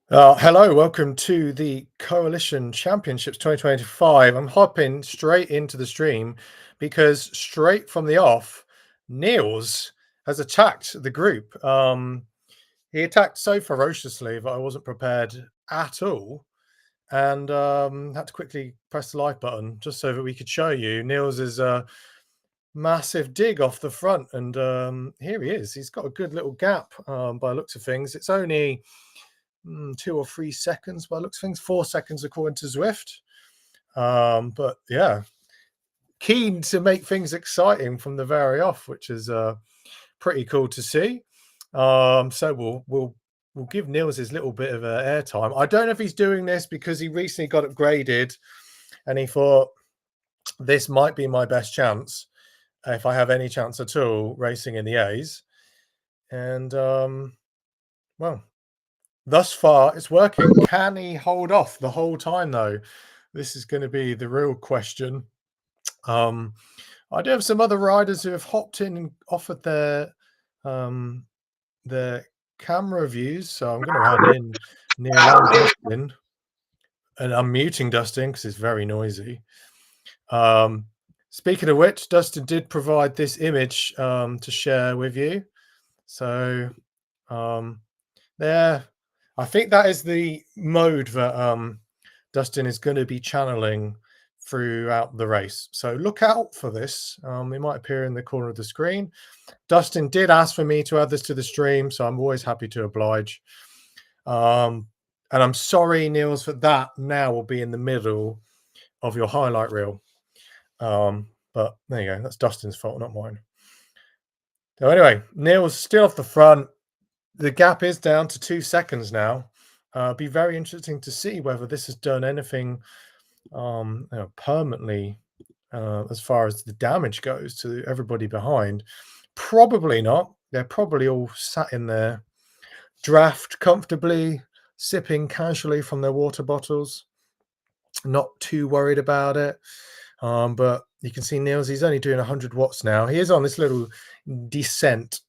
Hello, welcome to the Coalition Championships 2025. I'm hopping straight into the stream because straight from the off, Niels has attacked the group. He attacked so ferociously that I wasn't prepared at all, and had to quickly press the like button just so that we could show you Niels' massive dig off the front. And here he is. He's got a good little gap by the looks of things. It's only 2 or 3 seconds by the looks of things, 4 seconds according to Zwift. But yeah, keen to make things exciting from the very off, which is pretty cool to see. So we'll give Niels his little bit of airtime. I don't know if he's doing this because he recently got upgraded and he thought this might be my best chance if I have any chance at all racing in the A's. And well, thus far, it's working. Can he hold off the whole time, though? This is going to be the real question. I do have some other riders who have hopped in and offered their camera views, so I'm going to add in Neil and Dustin, and I'm muting Dustin because it's very noisy. Speaking of which, Dustin did provide this image to share with you. So there. I think that is the mode that Dustin is going to be channeling throughout the race. So look out for this. It might appear in the corner of the screen. Dustin did ask for me to add this to the stream, so I'm always happy to oblige. And I'm sorry, Niels, that now will be in the middle of your highlight reel. But there you go. That's Dustin's fault, not mine. So anyway, Niels still off the front. The gap is down to 2 seconds now. Be very interesting to see whether this has done anything permanently as far as the damage goes to everybody behind. Probably not. They're probably all sat in their draft comfortably, sipping casually from their water bottles. Not too worried about it. But you can see Niels, he's only doing 100 watts now. He is on this little descent.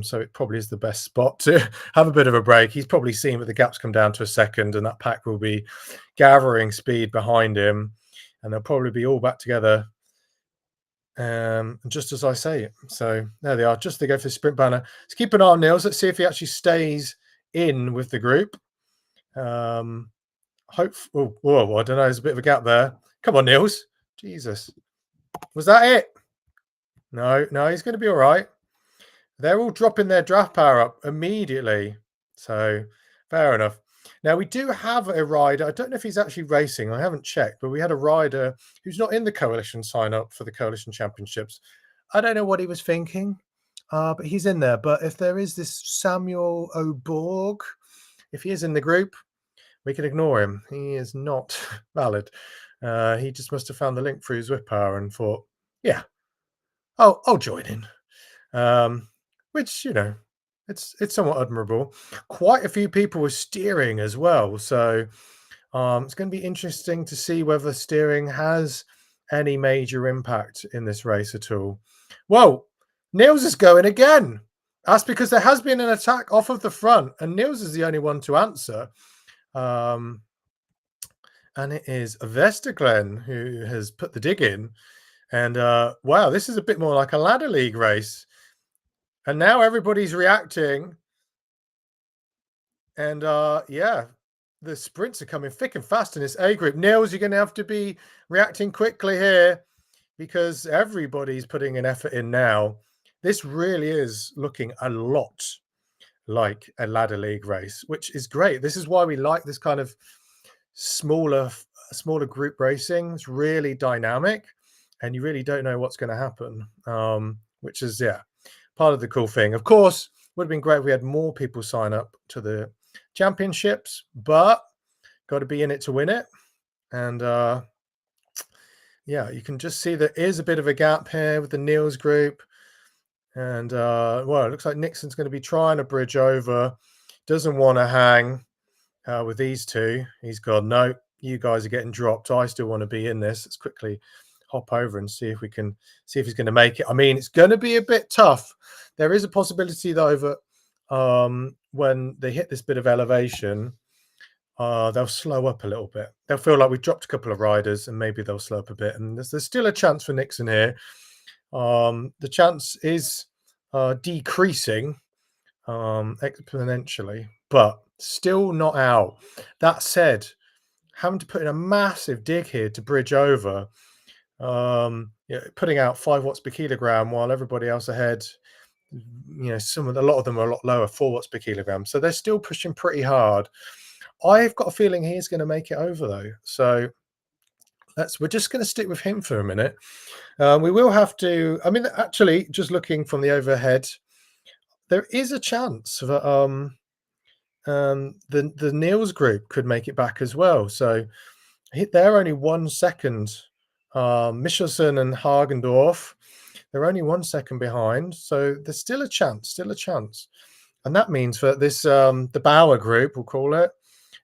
So it probably is the best spot to have a bit of a break. He's probably seen that the gaps come down to a second and that pack will be gathering speed behind him and they'll probably be all back together just as I say it. So there they are, just to go for the sprint banner. Let's keep an eye on Niels. Let's see if he actually stays in with the group. I don't know, there's a bit of a gap there. Come on, Niels. Jesus. Was that it? No, he's going to be all right. They're all dropping their draft power up immediately. So fair enough. Now, we do have a rider. I don't know if he's actually racing. I haven't checked, but we had a rider who's not in the Coalition sign up for the Coalition Championships. I don't know what he was thinking, but he's in there. But if there is this Samuel O'Borg, if he is in the group, we can ignore him. He is not valid. He just must have found the link through Zwift Power and thought, yeah, I'll join in. Which, it's somewhat admirable. Quite a few people were steering as well. So it's going to be interesting to see whether steering has any major impact in this race at all. Well, Niels is going again. That's because there has been an attack off of the front and Niels is the only one to answer. And it is Vesterglen who has put the dig in. And wow, this is a bit more like a ladder league race. And now everybody's reacting. And yeah, the sprints are coming thick and fast in this A group. Niels, you're going to have to be reacting quickly here because everybody's putting an effort in now. This really is looking a lot like a ladder league race, which is great. This is why we like this kind of smaller group racing. It's really dynamic and you really don't know what's going to happen, which is, yeah, part of the cool thing. Of course, would have been great if we had more people sign up to the championships, but got to be in it to win it. And yeah, you can just see there is a bit of a gap here with the Niels group. And well, it looks like Nixon's going to be trying to bridge over. Doesn't want to hang with these two. He's gone, no, you guys are getting dropped. I still want to be in this. Let's quickly hop over and see if we can see if he's going to make it. I mean, it's going to be a bit tough. There is a possibility though that when they hit this bit of elevation, they'll slow up a little bit. They'll feel like we've dropped a couple of riders, and maybe they'll slow up a bit. And there's still a chance for Nixon here. The chance is decreasing exponentially, but still not out. That said, having to put in a massive dig here to bridge over, putting out 5 watts per kilogram while everybody else ahead, a lot of them are a lot lower, 4 watts per kilogram. So they're still pushing pretty hard. I've got a feeling he's going to make it over though. So we're just going to stick with him for a minute. We will have to, I mean, actually, just looking from the overhead, there is a chance that the Niels group could make it back as well. So they're only 1 second. Michelson and Hagendorf, they're only 1 second behind. So there's still a chance, And that means that this, the Bauer group, we'll call it,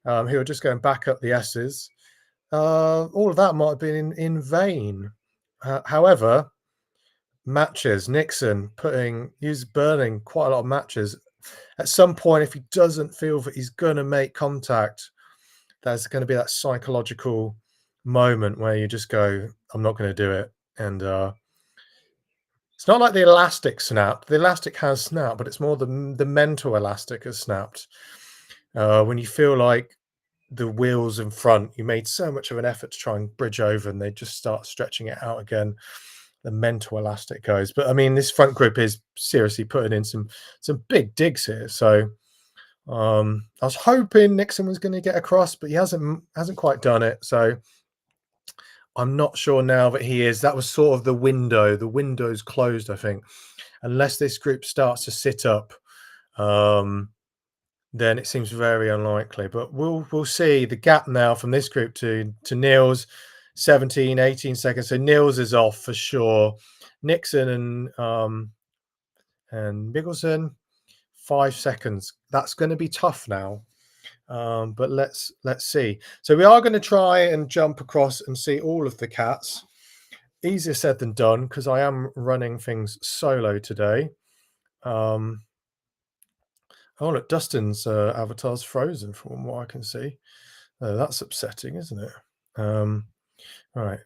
who are just going back up the S's, all of that might have been in vain. However, matches, Nixon he's burning quite a lot of matches. At some point, if he doesn't feel that he's going to make contact, there's going to be that psychological moment where you just go, I'm not going to do it. And it's not like the elastic snapped. The elastic has snapped, but it's more the mental elastic has snapped. When you feel like the wheels in front, you made so much of an effort to try and bridge over, and they just start stretching it out again. The mental elastic goes. But I mean, this front group is seriously putting in some big digs here. So I was hoping Nixon was going to get across, but he hasn't quite done it. So I'm not sure now that he is. That was sort of the window. The window's closed, I think, unless this group starts to sit up. Then it seems very unlikely. But we'll see. The gap now from this group to Niels, 17, 18 seconds. So Niels is off for sure. Nixon and Mickelson, 5 seconds. That's going to be tough now. But let's see. So we are going to try and jump across and see all of the cats. Easier said than done because I am running things solo today. Oh, look, Dustin's avatar's frozen from what I can see. That's upsetting, isn't it? All right,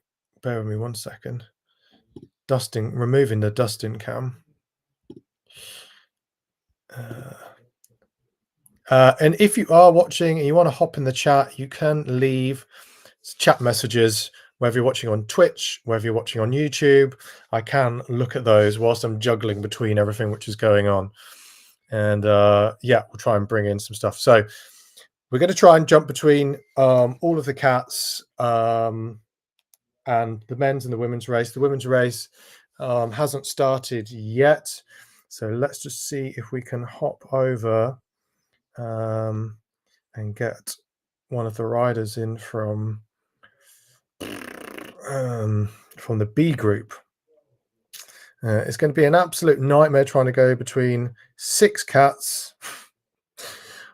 bear with me 1 second. Removing the Dustin cam. And if you are watching and you want to hop in the chat, you can leave chat messages, whether you're watching on Twitch, whether you're watching on YouTube. I can look at those whilst I'm juggling between everything which is going on. And yeah, we'll try and bring in some stuff. So we're going to try and jump between all of the cats and the men's and the women's race. The women's race hasn't started yet. So let's just see if we can hop over and get one of the riders in from the B group. It's going to be an absolute nightmare trying to go between 6 cats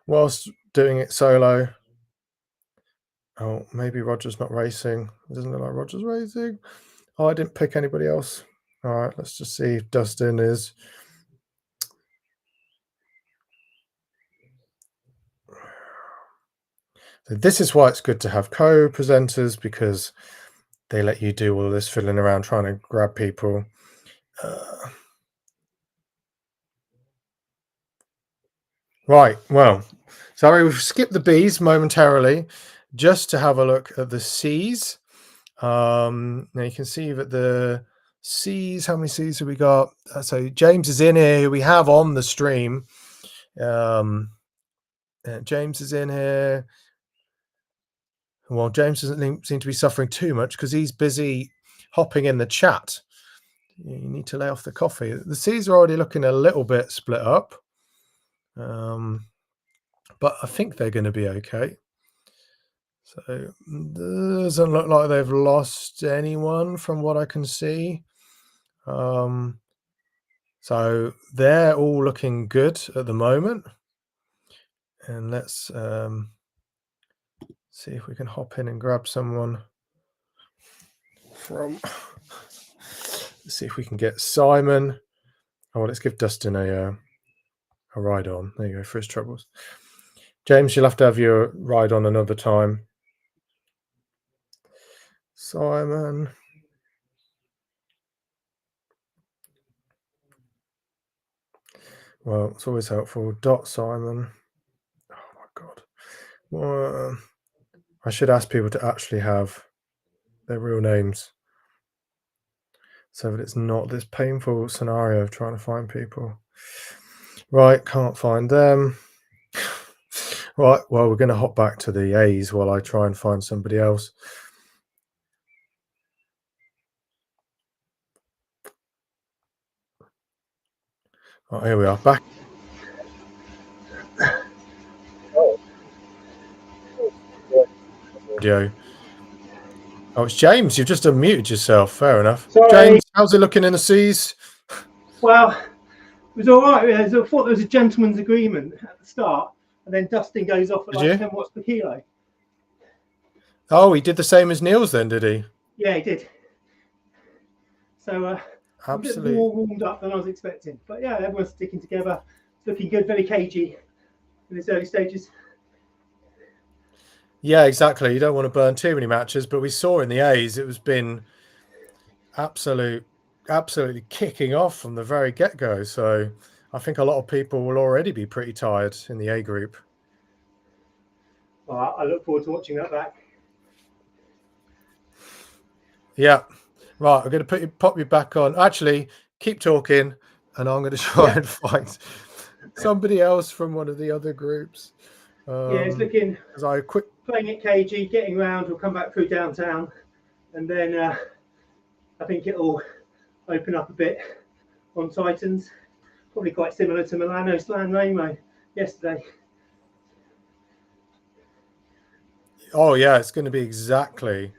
whilst doing it solo. Oh, maybe Roger's not racing. It doesn't look like Roger's racing. Oh, I didn't pick anybody else. All right, let's just see if Dustin is. So this is why it's good to have co-presenters, because they let you do all this fiddling around trying to grab people. Right, well, sorry, we've skipped the B's momentarily just to have a look at the C's. Now you can see that the C's, how many C's have we got? So James is in here, who we have on the stream. James is in here. Well, James doesn't seem to be suffering too much because he's busy hopping in the chat. You need to lay off the coffee. The C's are already looking a little bit split up. But I think they're going to be okay. So doesn't look like they've lost anyone from what I can see. So they're all looking good at the moment. And let's see if we can hop in and grab someone from. Let's see if we can get Simon. Oh, let's give Dustin a ride on. There you go for his troubles. James, you'll have to have your ride on another time. Simon. Well, it's always helpful. Dot Simon. Oh my God. Well, I should ask people to actually have their real names so that it's not this painful scenario of trying to find people. Right, can't find them. Right, well, we're going to hop back to the A's while I try and find somebody else. Oh, here we are. Back. Audio. Oh, it's James. You've just unmuted yourself. Fair enough. Sorry. James, how's it looking in the seas? Well, it was all right. I thought there was a gentleman's agreement at the start, and then Dustin goes off at Did like you? 10 watts per kilo. Oh, he did the same as Neil's then, did he? Yeah, he did. So I'm a bit Absolutely. more warmed up than I was expecting. But yeah, everyone's sticking together. It's looking good, very cagey in its early stages. Yeah, exactly. You don't want to burn too many matches, but we saw in the A's it was been absolutely kicking off from the very get-go. So I think a lot of people will already be pretty tired in the A group. Well, I look forward to watching that back. Yeah. Right, I'm going to pop you back on. Actually, keep talking, and I'm going to try and find somebody else from one of the other groups. Yeah, it's looking As I quick playing it cagey, getting round. We'll come back through downtown, and then I think it'll open up a bit on Titans. Probably quite similar to Milano San Remo yesterday. Oh yeah, it's going to be exactly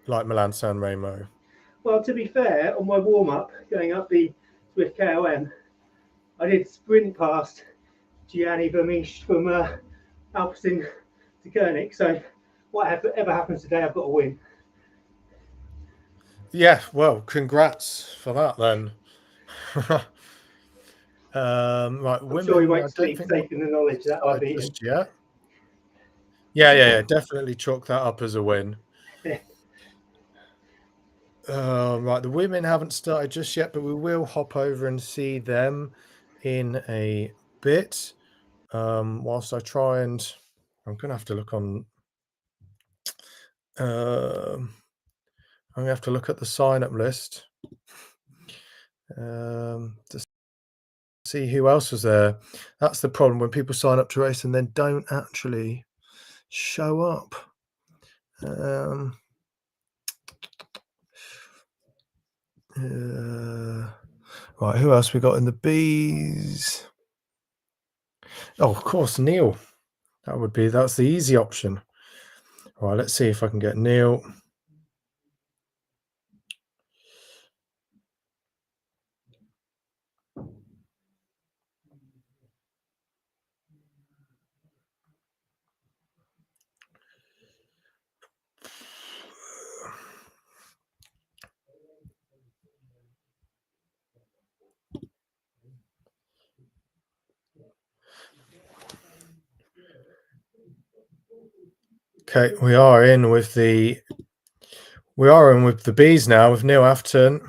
like Milan San Remo. Well, to be fair, on my warm up going up the Swift KOM, I did sprint past Gianni Vermeesh from Alpecin to Koenig. So, whatever happens today, I've got to win. Yeah, well, congrats for that then. Right, I'm women. sure he I won't don't sleep think safe in the knowledge that I beat him. just yet. Yeah. Definitely chalk that up as a win. Right, the women haven't started just yet, but we will hop over and see them in a bit. Whilst I try and, I'm gonna have to look on. I'm gonna have to look at the sign-up list. To see who else was there. That's the problem when people sign up to race and then don't actually show up. Right, who else we got in the Bs? Oh, of course, Neil. That's the easy option. All right, let's see if I can get Neil. Okay, we are in with the Bs now with Neil Afton,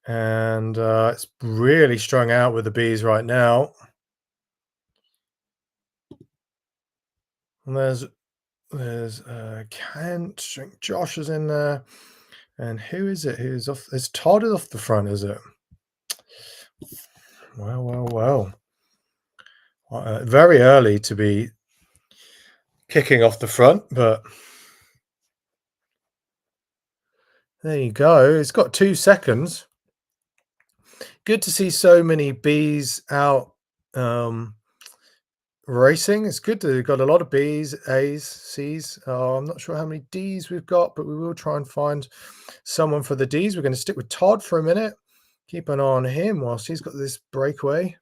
and it's really strung out with the Bs right now. And there's Kent, I think Josh is in there, and who is it? Who's off? It's Todd is off the front, is it? Well. Very early to be kicking off the front, but there you go. It's got 2 seconds. Good to see so many Bs out racing. It's good to got a lot of Bs, As, Cs. I'm not sure how many Ds we've got, but we will try and find someone for the Ds. We're going to stick with Todd for a minute. Keep an eye on him whilst he's got this breakaway.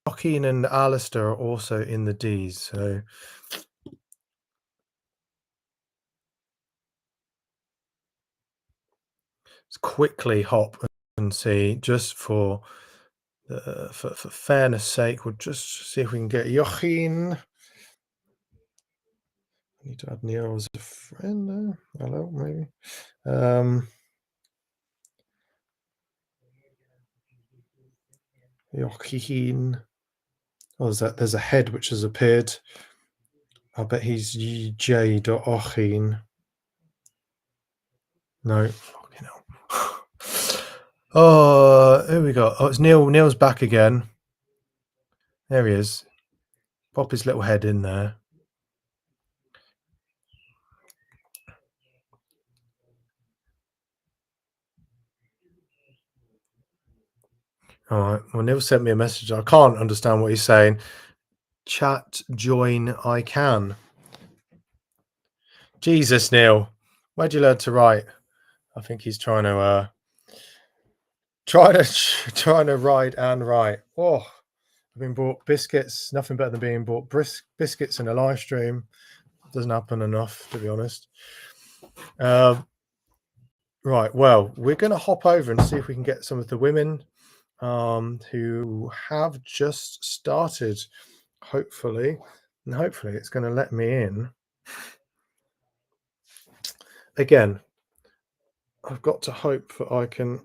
Joaquin and Alistair are also in the Ds, so let's quickly hop and see just for For fairness sake, we'll just see if we can get Joachim. I need to add Neil as a friend there. Hello, maybe. Joachim. Oh, there's a head which has appeared. I bet he's J.Joachim. No. Fucking hell. Oh, here we go. Oh, it's Neil. Neil's back again. There he is. Pop his little head in there. All right. Well, Neil sent me a message. I can't understand what he's saying. Chat, join, I can. Jesus, Neil. Where'd you learn to write? I think he's trying to ride and write. Oh, I've been bought biscuits. Nothing better than being bought biscuits in a live stream. Doesn't happen enough, to be honest. Right. Well, we're going to hop over and see if we can get some of the women who have just started. Hopefully, and hopefully it's going to let me in. Again, I've got to hope that I can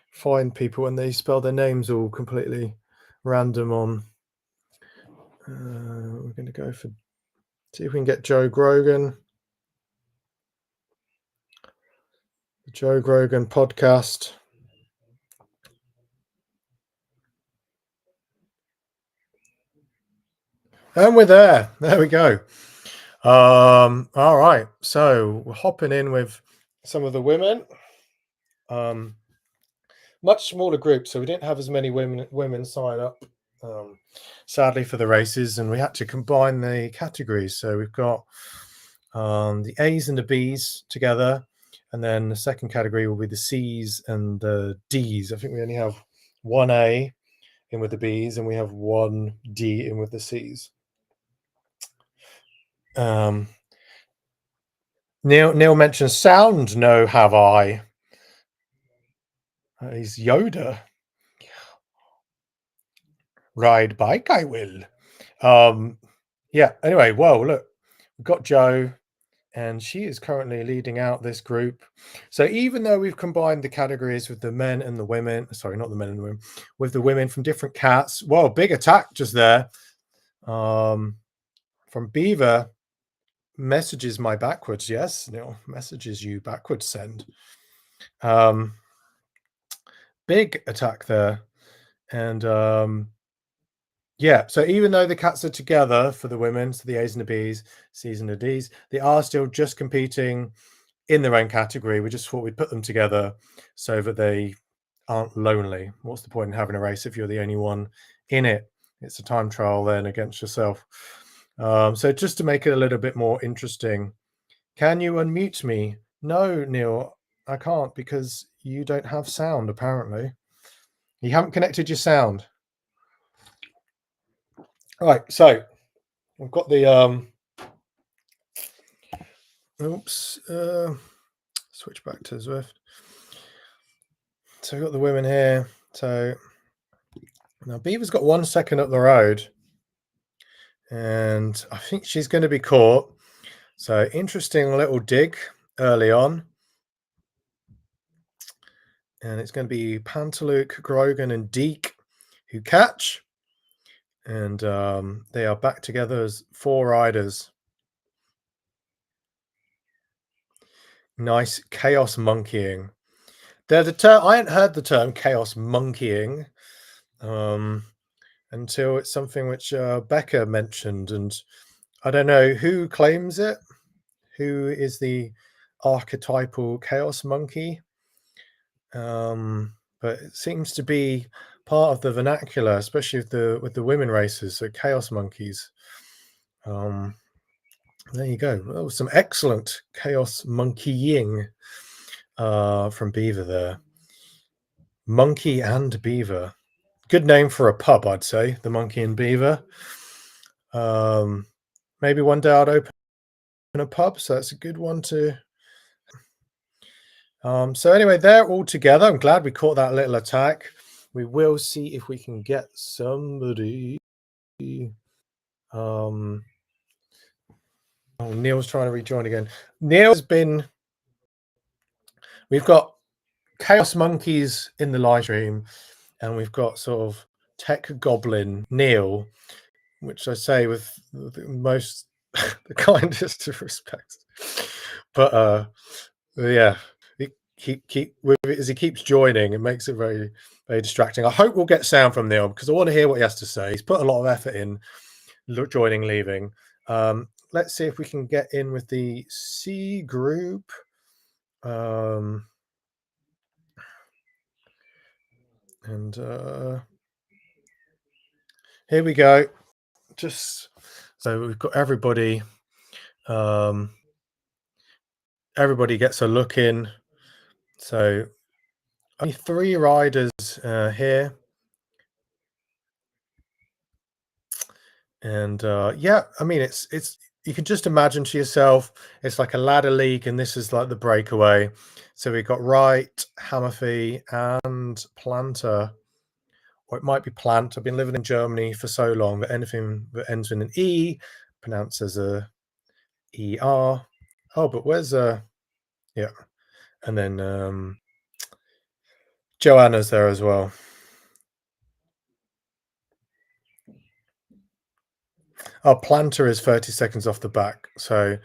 find people when they spell their names all completely random on. We're going to go for, see if we can get Joe Grogan. The Joe Grogan podcast. And we're there. There we go. All right. So we're hopping in with some of the women. Much smaller group, so we didn't have as many women sign up, sadly, for the races, and we had to combine the categories. So we've got the A's and the B's together, and then the second category will be the C's and the D's. I think we only have one A in with the B's, and we have one D in with the C's. Neil mentioned sound. No, have I? He's Yoda. Ride bike, I will. Yeah. Anyway, well, look, we've got Joe, and she is currently leading out this group. So even though we've combined the categories with the men and the women, sorry, not the men and the women, with the women from different cats. Well, big attack just there. From Beaver. Messages my backwards. Yes, Neil, messages you backwards send. Big attack there. And yeah, so even though the cats are together for the women, so the A's and the B's, C's and the D's, they are still just competing in their own category. We just thought we'd put them together so that they aren't lonely. What's the point in having a race if you're the only one in it? It's a time trial then against yourself. So just to make it a little bit more interesting, can you unmute me? No, Neil, I can't because you don't have sound, apparently. You haven't connected your sound. All right, so we've got the switch back to Zwift. So we've got the women here. So now Beaver's got 1 second up the road, and I think she's going to be caught. So interesting little dig early on. And it's going to be Pantaluk, Grogan, and Deek who catch. And they are back together as 4 riders. Nice chaos monkeying. There's a term, I hadn't heard the term chaos monkeying until it's something which Becca mentioned. And I don't know who claims it. Who is the archetypal chaos monkey? But it seems to be part of the vernacular, especially with the women races. So chaos monkeys. There you go. Oh, some excellent chaos monkeying from Beaver there. Monkey and Beaver. Good name for a pub, I'd say. The Monkey and Beaver. Maybe one day I'd open a pub, so that's a good one to. So anyway, they're all together. I'm glad we caught that little attack. we will see if we can get somebody. Oh, Neil's trying to rejoin again. Neil's been. We've got Chaos Monkeys in the live stream, and we've got sort of Tech Goblin Neil, which I say with the most the kindest of respects. But yeah, as he keeps joining, it makes it very, very distracting. I hope we'll get sound from Neil because I want to hear what he has to say. He's put a lot of effort in joining, leaving. Let's see if we can get in with the C group. And here we go. Just so we've got everybody. Everybody gets a look in. So only 3 riders here. And yeah, I mean, it's you can just imagine to yourself, it's like a ladder league, and this is like the breakaway. So we've got Wright, Hammerfee, and Planter. Or it might be Plant. I've been living in Germany for so long that anything that ends in an E pronounced as a ER. Oh, but where's yeah. And then Joanna's there as well. Oh, Planter is 30 seconds off the back. So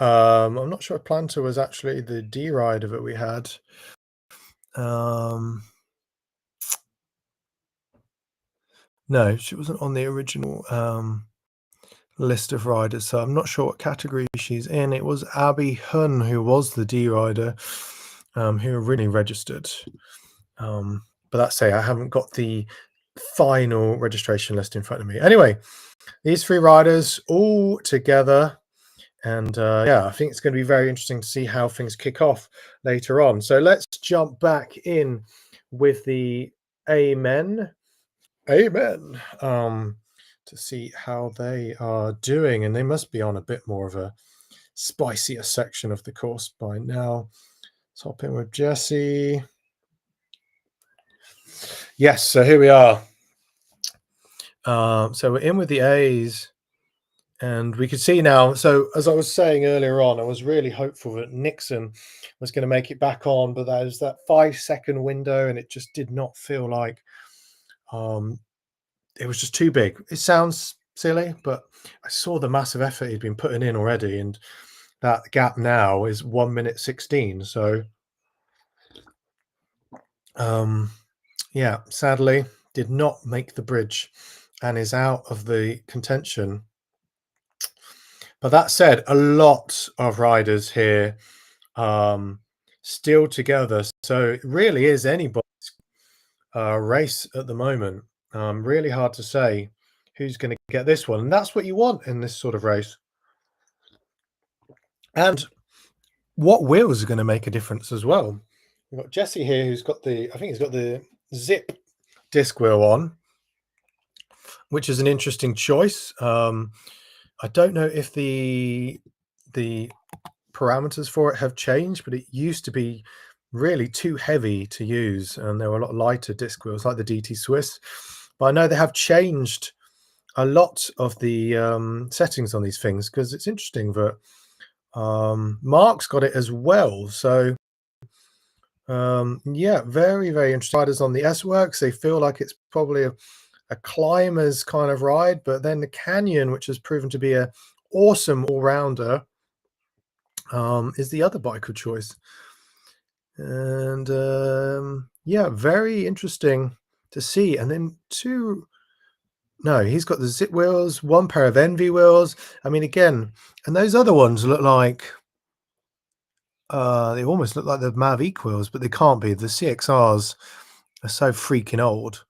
I'm not sure if Planter was actually the D rider that we had. No, she wasn't on the original list of riders. So I'm not sure what category she's in. It was Abby Hun who was the D rider who originally registered. But that's say I haven't got the final registration list in front of me. Anyway, these 3 riders all together. And yeah, I think it's going to be very interesting to see how things kick off later on. So let's jump back in with the Amen to see how they are doing. And they must be on a bit more of a spicier section of the course by now. Let's hop in with Jesse. Yes, so here we are. So we're in with the A's. And we could see now, so as I was saying earlier on, I was really hopeful that Nixon was going to make it back on, but there's that 5-second window, and it just did not feel like it was just too big. It sounds silly, but I saw the massive effort he'd been putting in already, and that gap now is 1:16. So, yeah, sadly, did not make the bridge and is out of the contention. But that said, a lot of riders here still together. So it really is anybody's race at the moment. Really hard to say who's going to get this one. And that's what you want in this sort of race. And what wheels are going to make a difference as well. We've got Jesse here who's got I think he's got the Zip disc wheel on, which is an interesting choice. I don't know if the parameters for it have changed, but it used to be really too heavy to use, and there were a lot lighter disc wheels like the DT Swiss. But I know they have changed a lot of the settings on these things, because it's interesting that Mark's got it as well. So yeah, very, very interesting. Riders on the S-Works, they feel like it's probably a climber's kind of ride, but then the Canyon, which has proven to be a awesome all-rounder, is the other bike of choice. And yeah, very interesting to see. And then he's got the Zip wheels, 1 pair of Envy wheels. I mean, again, and those other ones look like they almost look like the Mavic wheels, but they can't be. The CXRs are so freaking old.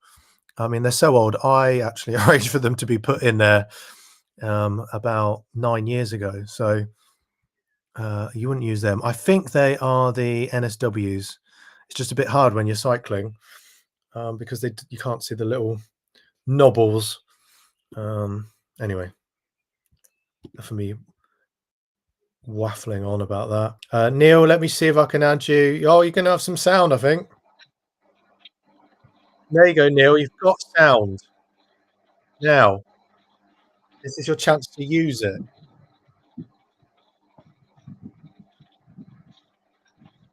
I mean, they're so old. I actually arranged for them to be put in there about 9 years ago. So you wouldn't use them. I think they are the NSWs. It's just a bit hard when you're cycling because you can't see the little knobbles. Anyway, for me waffling on about that. Neil, let me see if I can add you. Oh, you're going to have some sound, I think. There you go, Neil. You've got sound. Now, this is your chance to use it.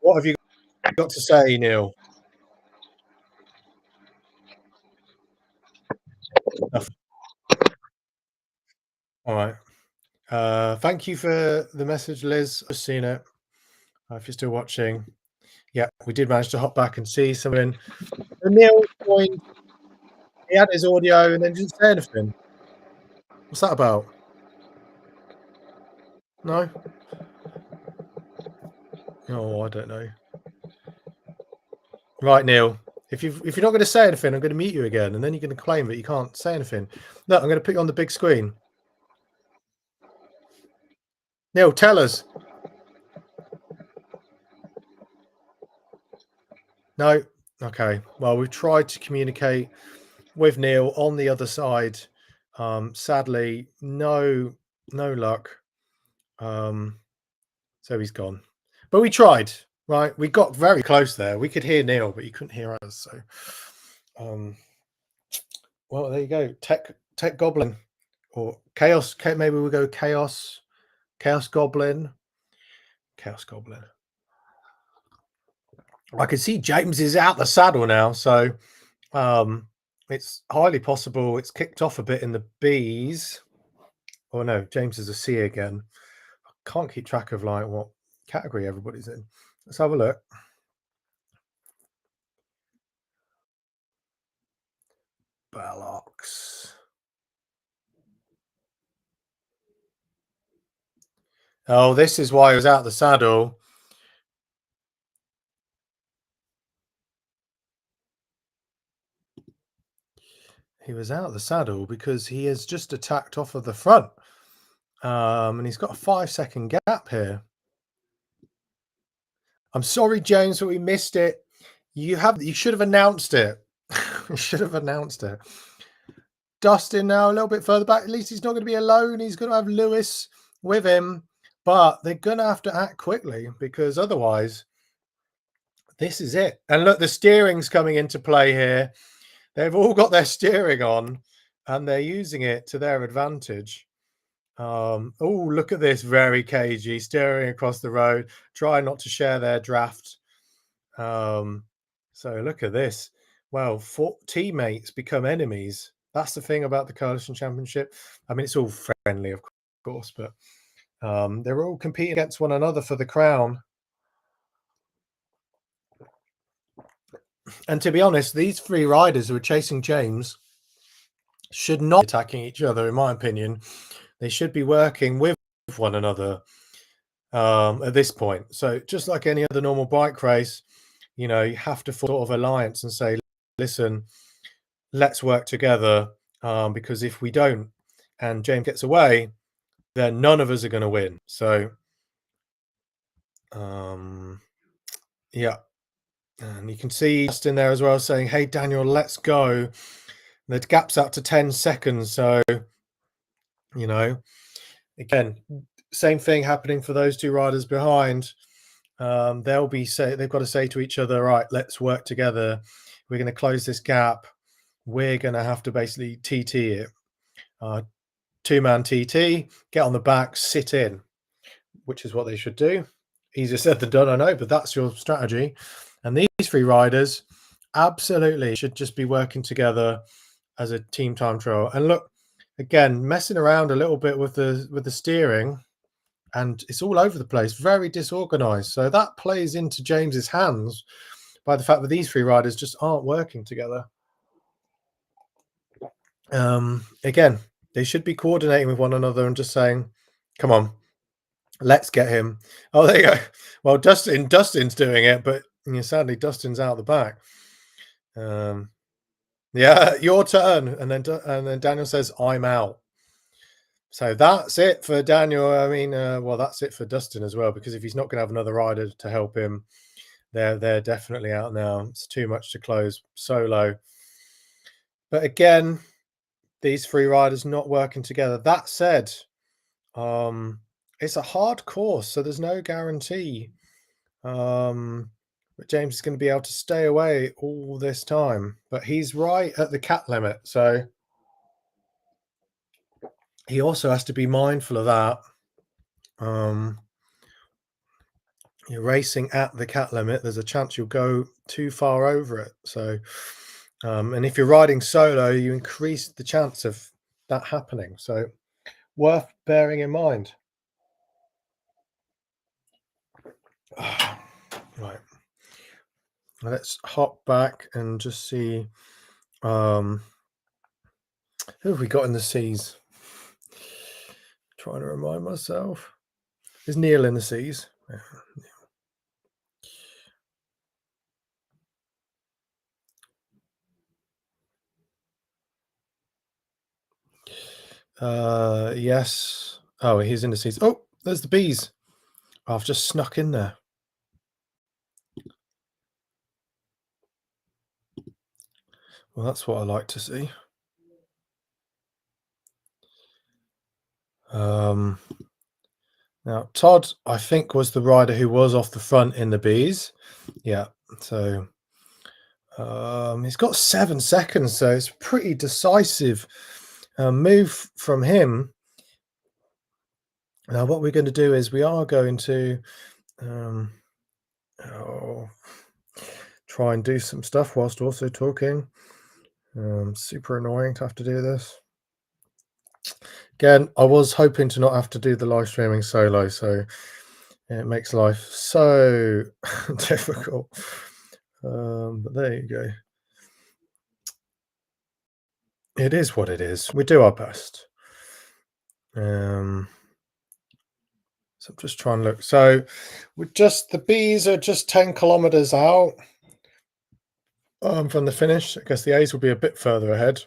What have you got to say, Neil? All right. Thank you for the message, Liz. I've seen it. If you're still watching, yeah, we did manage to hop back and see someone. And Neil joined. He had his audio and then didn't say anything. What's that about? No. Oh, I don't know. Right, Neil. If you're not going to say anything, I'm going to mute you again, and then you're going to claim that you can't say anything. No, I'm going to put you on the big screen. Neil, tell us. No. Okay. Well, we've tried to communicate with Neil on the other side. Sadly, no luck. So he's gone. But we tried, right? We got very close there. We could hear Neil, but you couldn't hear us. So, well, there you go. Tech Goblin or Chaos. Maybe we'll go Chaos Goblin. Chaos Goblin. I can see James is out the saddle now, so it's highly possible it's kicked off a bit in the Bs. Oh no, James is a C again. I can't keep track of like what category everybody's in. Let's have a look. Bellocks. Oh, this is why he was out the saddle. He was out the saddle because he has just attacked off of the front. And he's got a 5-second gap here. I'm sorry, James, but we missed it. You should have announced it. You should have announced it. Dustin now a little bit further back. At least he's not going to be alone. He's going to have Lewis with him. But they're going to have to act quickly because otherwise, this is it. And look, the steering's coming into play here. They've all got their steering on and they're using it to their advantage. Oh, look at this. Very cagey. Steering across the road. Try not to share their draft. So look at this. Well, 4 teammates become enemies. That's the thing about the Coalition Championship. I mean, it's all friendly, of course, but they're all competing against one another for the crown. And to be honest, these 3 riders who are chasing James should not be attacking each other, in my opinion. They should be working with one another at this point. So just like any other normal bike race, you know, you have to form sort of alliance and say, listen, let's work together because if we don't and James gets away, then none of us are going to win. So, yeah. And you can see Justin there as well saying, hey, Daniel, let's go. The gap's out to 10 seconds. So, you know, again, same thing happening for those 2 riders behind. They've got to say to each other, right, let's work together. We're going to close this gap. We're going to have to basically TT it. 2-man TT, get on the back, sit in, which is what they should do. Easier said than done, I know, but that's your strategy. And these 3 riders absolutely should just be working together as a team time trial. And look, again, messing around a little bit with the steering, and it's all over the place, very disorganized. So that plays into James's hands by the fact that these 3 riders just aren't working together. Again, they should be coordinating with one another and just saying, come on, let's get him. Oh, there you go. Well, Dustin's doing it, but sadly, Dustin's out the back. Yeah, your turn. And then Daniel says, I'm out. So that's it for Daniel. I mean, well, that's it for Dustin as well, because if he's not going to have another rider to help him, they're definitely out now. It's too much to close solo. But again, these 3 riders not working together. That said, it's a hard course, so there's no guarantee. but James is going to be able to stay away all this time. But he's right at the cat limit, so he also has to be mindful of that. You're racing at the cat limit, there's a chance you'll go too far over it. So, and if you're riding solo, you increase the chance of that happening. So, worth bearing in mind. Right. Let's hop back and just see who have we got in the seas. Trying to remind myself. Is Neil in the seas? Yes. Oh, he's in the seas. Oh, there's the bees. Oh, I've just snuck in there. Well, that's what I like to see. Now, Todd, I think, was the rider who was off the front in the bees. Yeah, so he's got 7 seconds, so it's a pretty decisive move from him. Now, what we're going to do is we are going to try and do some stuff whilst also talking. Super annoying to have to do this. Again, I was hoping to not have to do the live streaming solo, so it makes life so difficult. But there you go. It is what it is. We do our best. So I'm just trying to look. So the bees are just 10 kilometers out from the finish. I guess the A's will be a bit further ahead.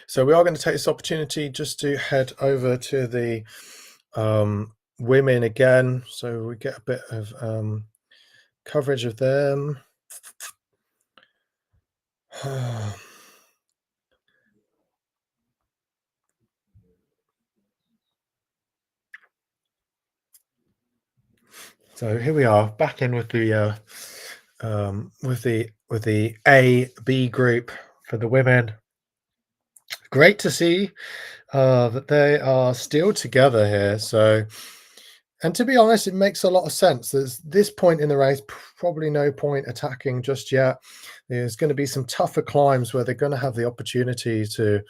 So we are going to take this opportunity just to head over to the women again, so we get a bit of coverage of them. So here we are, back in with the A B group for the women. Great to see that they are still together here. So, and to be honest, it makes a lot of sense. There's this point in the race, probably no point attacking just yet. There's going to be some tougher climbs where they're going to have the opportunity to,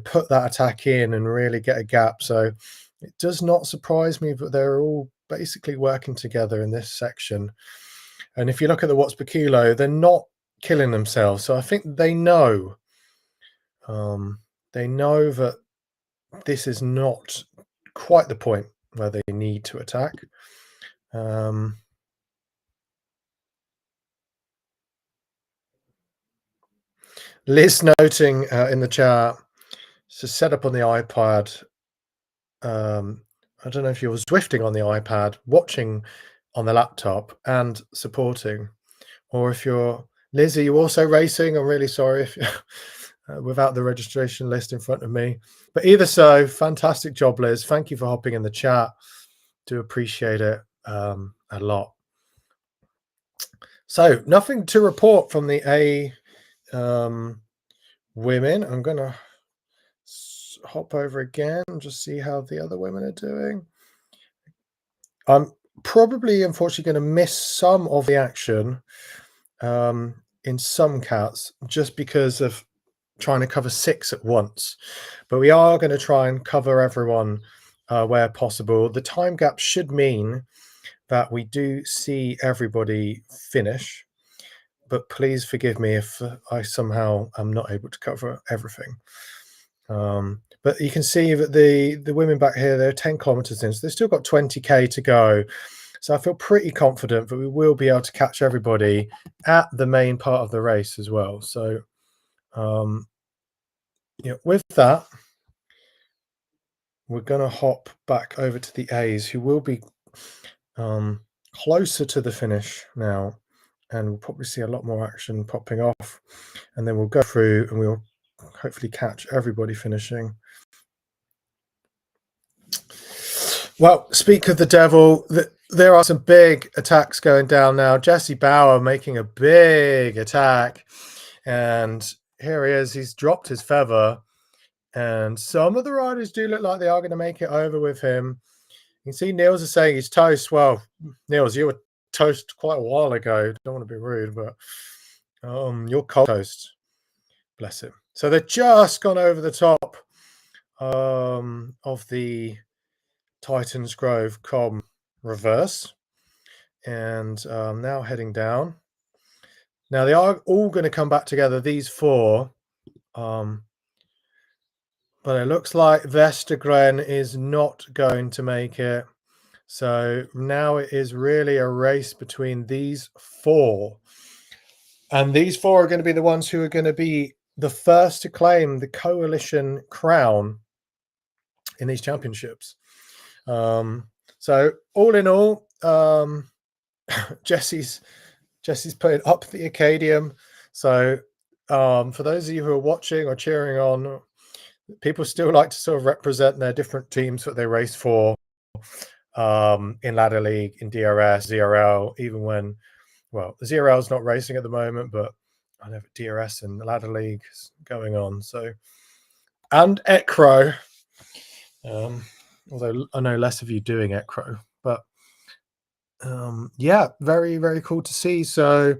put that attack in and really get a gap. So it does not surprise me that they're all basically working together in this section. And if you look at the watts per kilo, they're not killing themselves. So I think they know that this is not quite the point where they need to attack. Liz noting in the chat, to set up on the iPad. I don't know if you're Zwifting on the iPad, watching on the laptop and supporting, or if you're Liz, are you also racing? I'm really sorry if without the registration list in front of me. But either so, fantastic job, Liz. Thank you for hopping in the chat. Do appreciate it a lot. So nothing to report from the A women. I'm going to hop over again and just see how the other women are doing. I'm probably, unfortunately, going to miss some of the action in some cats just because of trying to cover 6 at once. But we are going to try and cover everyone where possible. The time gap should mean that we do see everybody finish. But please forgive me if I somehow am not able to cover everything. But you can see that the women back here, they're 10 kilometers in, so they've still got 20k to go. So I feel pretty confident that we will be able to catch everybody at the main part of the race as well. So with that, we're going to hop back over to the A's, who will be closer to the finish now, and we'll probably see a lot more action popping off, and then we'll go through and we'll hopefully catch everybody finishing. Well, speak of the devil, there are some big attacks going down now. Jesse Bauer making a big attack, and here he is. He's dropped his feather, and some of the riders do look like they are going to make it over with him. You can see Niels is saying he's toast. Well, Niels, you were toast quite a while ago. Don't want to be rude, but you're cold toast. Bless him. So they've just gone over the top of the Titans Grove Com reverse, and now heading down. Now they are all going to come back together, these four, but it looks like Vestergren is not going to make it. So now it is really a race between these four, and these four are going to be the ones who are going to be the first to claim the coalition crown in these championships. So all in all, Jesse's putting up the Acadium. So for those of you who are watching or cheering on, people still like to sort of represent their different teams that they race for in Ladder League, in DRS, ZRL, even when, well, the ZRL is not racing at the moment, but I know DRS and the Ladder League is going on. So, and Ecro, although I know less of you doing Ecro, but yeah, very, very cool to see. So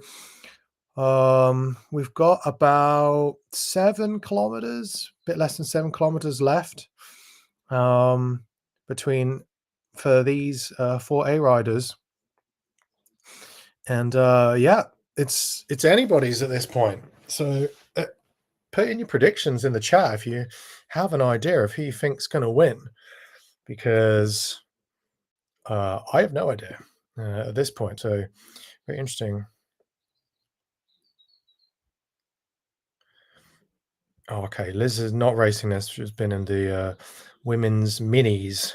we've got about 7 kilometers, a bit less than 7 kilometers left between for these 4A riders, and yeah, it's anybody's at this point. So put in your predictions in the chat if you have an idea of who you think's going to win, because I have no idea at this point. So very interesting. Oh, okay, Liz is not racing this. She's been in the women's minis.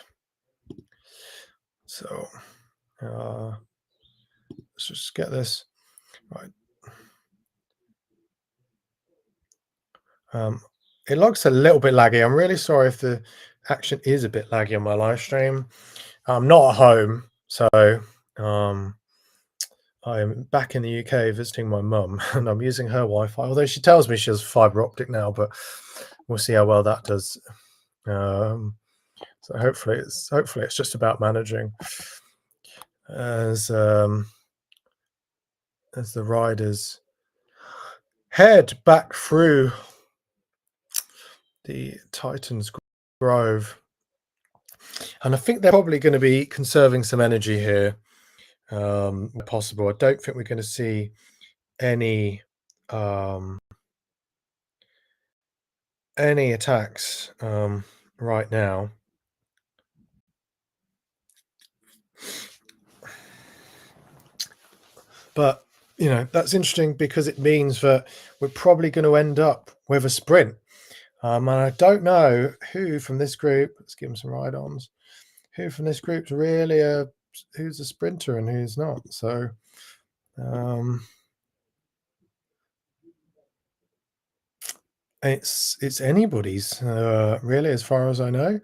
So let's just get this right. It looks a little bit laggy. I'm really sorry if the action is a bit laggy on my live stream. I'm not at home, so I'm back in the UK visiting my mum, and I'm using her Wi-Fi, although she tells me she has fiber optic now, but we'll see how well that does. So hopefully it's just about managing as the riders head back through the Titans Grove, and I think they're probably going to be conserving some energy here, if possible. I don't think we're going to see any attacks right now. But you know, that's interesting because it means that we're probably going to end up with a sprint. And I don't know who from this group, let's give them some ride-ons, who from this group's really who's a sprinter and who's not. So it's anybody's, really, as far as I know.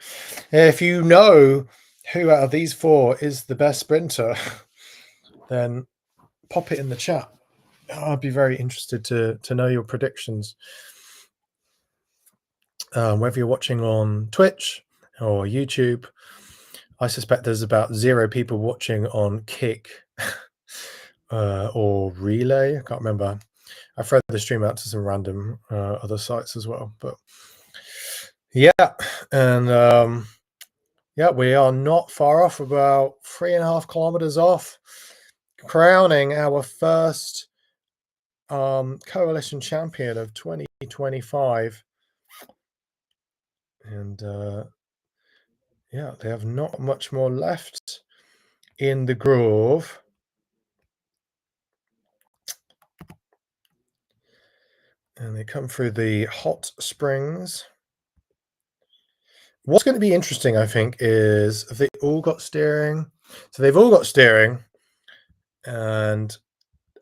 If you know who out of these four is the best sprinter, then pop it in the chat. I'd be very interested to know your predictions. Whether you're watching on Twitch or YouTube, I suspect there's about 0 people watching on Kick or Relay. I can't remember. I throw the stream out to some random other sites as well. But yeah, and yeah, we are not far off, about 3.5 kilometers off, crowning our first coalition champion of 2025. And yeah, they have not much more left in the Grove. And they come through the hot springs. What's going to be interesting, I think, is if they all got steering. So they've all got steering, and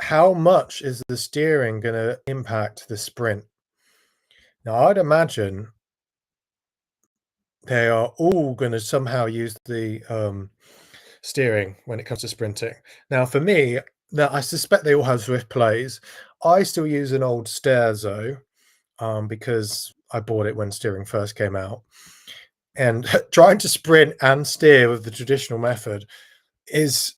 how much is the steering going to impact the sprint? Now, I'd imagine they are all going to somehow use the steering when it comes to sprinting. Now, for me, now I suspect they all have Zwift plays. I still use an old Sterzo because I bought it when steering first came out. And trying to sprint and steer with the traditional method is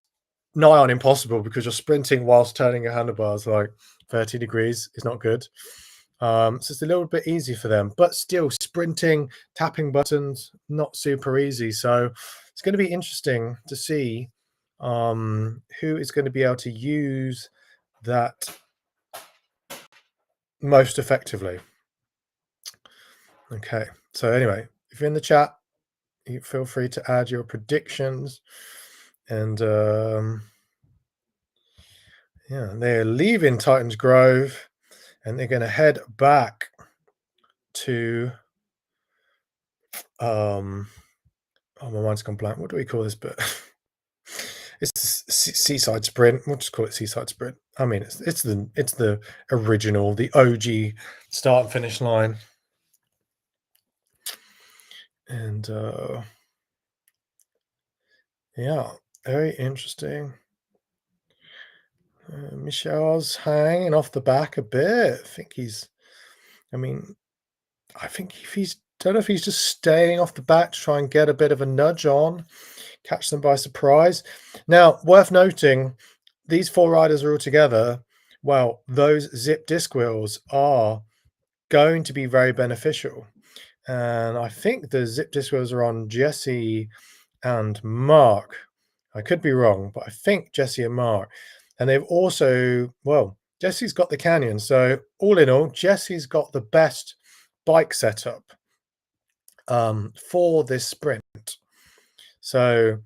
nigh on impossible because you're sprinting whilst turning your handlebars like 30 degrees is not good. So it's a little bit easy for them, but still sprinting, tapping buttons, not super easy. So it's going to be interesting to see who is going to be able to use that most effectively. Okay, so anyway, if you're in the chat, you feel free to add your predictions. And yeah, they're leaving Titans Grove and they're going to head back to oh, my mind's gone blank. What do we call this bit? It's Seaside Sprint. We'll just call it Seaside Sprint. I mean, it's the original, the OG start and finish line. And yeah, very interesting. Michel's hanging off the back a bit. I think he's, I mean, I think if he's, don't know if he's just staying off the back to try and get a bit of a nudge on, catch them by surprise. Now, worth noting, these 4 riders are all together. Well, those zip disc wheels are going to be very beneficial. And I think the zip disc wheels are on Jesse and Mark. I could be wrong, but I think Jesse and Mark. And they've also, well, Jesse's got the Canyon. So all in all, Jesse's got the best bike setup for this sprint. So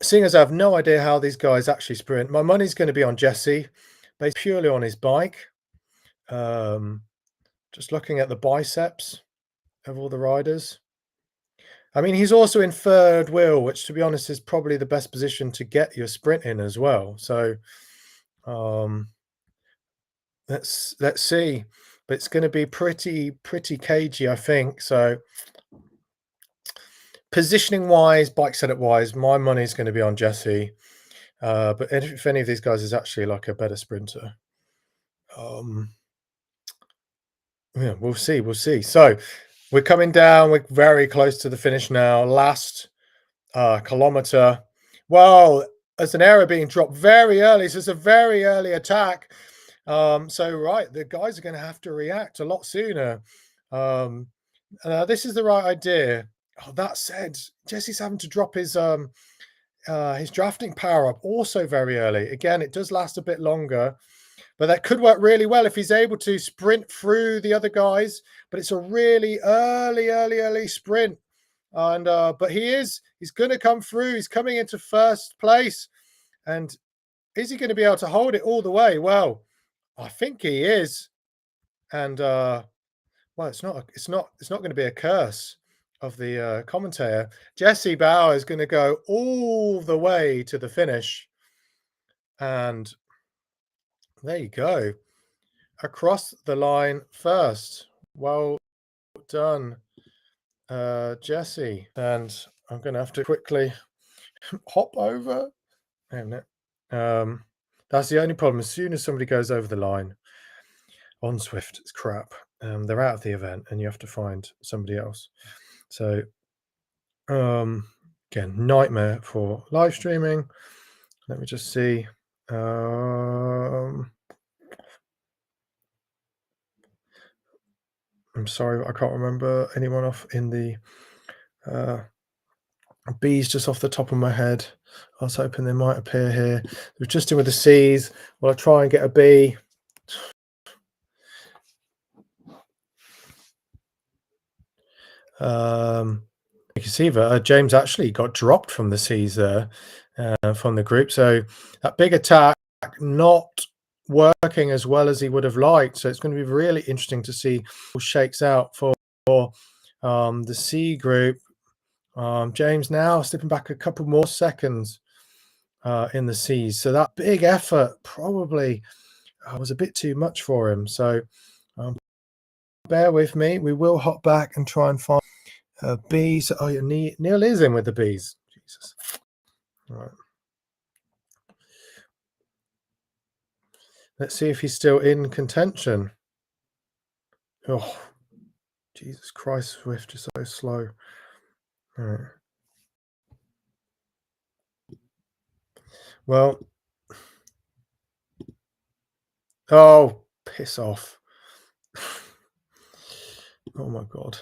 seeing as I have no idea how these guys actually sprint, my money's going to be on Jesse, based purely on his bike. Just looking at the biceps of all the riders. I mean, he's also in third wheel, which to be honest is probably the best position to get your sprint in as well. So let's see. But it's going to be pretty cagey, I think. So positioning wise, bike setup wise, my money is going to be on Jesse. But if any of these guys is actually like a better sprinter, yeah, we'll see. So we're coming down. We're very close to the finish now. Last kilometer. Well, there's an error being dropped very early. So it's a very early attack. So right, the guys are going to have to react a lot sooner. This is the right idea. Oh, that said, Jesse's having to drop his drafting power up also very early. Again, it does last a bit longer, but that could work really well if he's able to sprint through the other guys. But it's a really early sprint. And but he's going to come through. He's coming into first place. And is he going to be able to hold it all the way? Well, I think he is. And well, it's not going to be a curse of the commentator. Jesse Bauer is going to go all the way to the finish. And there you go. Across the line first. Well done, Jesse. And I'm going to have to quickly hop over. That's the only problem. As soon as somebody goes over the line on Zwift, it's crap. They're out of the event and you have to find somebody else. So again, nightmare for live streaming. Let me just see. I'm sorry, I can't remember anyone off in the B's just off the top of my head. I was hoping they might appear here. We're just in with the C's. Well, I'll try and get a B. You can see that James actually got dropped from the C's there from the group. So that big attack not working as well as he would have liked. So it's going to be really interesting to see what shakes out for the C group. James now slipping back a couple more seconds in the C's. So that big effort probably was a bit too much for him. So bear with me. We will hop back and try and find B's. Oh, yeah, Neil is in with the B's. Jesus. All right. Let's see if he's still in contention. Oh, Jesus Christ, Swift is so slow. All right. Well, oh, piss off. Oh my God.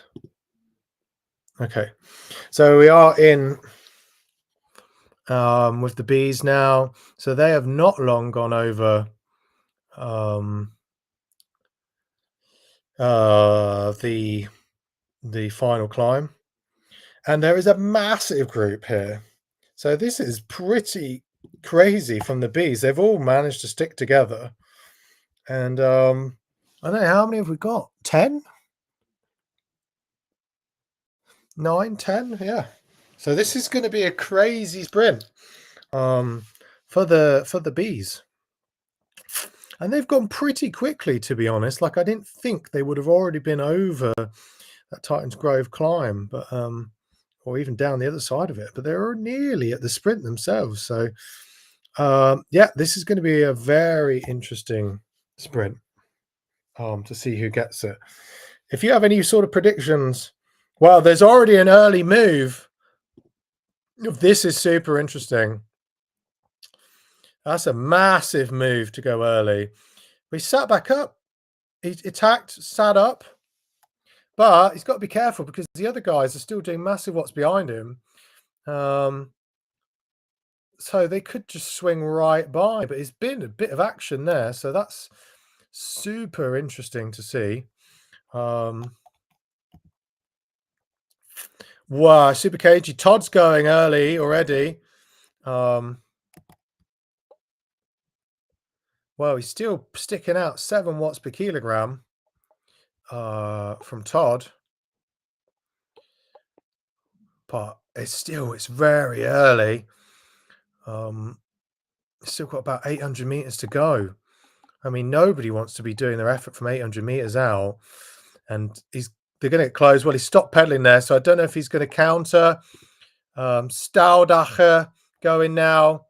Okay, so we are in with the bees now. So they have not long gone over the final climb, and there is a massive group here. So this is pretty crazy from the bees. They've all managed to stick together, and I don't know, how many have we got? 10? 9, 10? Yeah. So this is going to be a crazy sprint for the bees. And they've gone pretty quickly, to be honest. Like, I didn't think they would have already been over that Titans Grove climb, but or even down the other side of it. But they're nearly at the sprint themselves. So yeah, this is going to be a very interesting sprint to see who gets it. If you have any sort of predictions, well, there's already an early move. This is super interesting. That's a massive move to go early. He sat back up. He attacked, sat up. But he's got to be careful because the other guys are still doing massive watts behind him. So they could just swing right by. But it's been a bit of action there. So that's super interesting to see. Wow, super cagey. Todd's going early already. Well, he's still sticking out 7 watts per kilogram from Todd. But it's very early. Still got about 800 meters to go. I mean, nobody wants to be doing their effort from 800 meters out. And they're going to get close. Well, he stopped pedaling there, so I don't know if he's going to counter. Staudacher going now.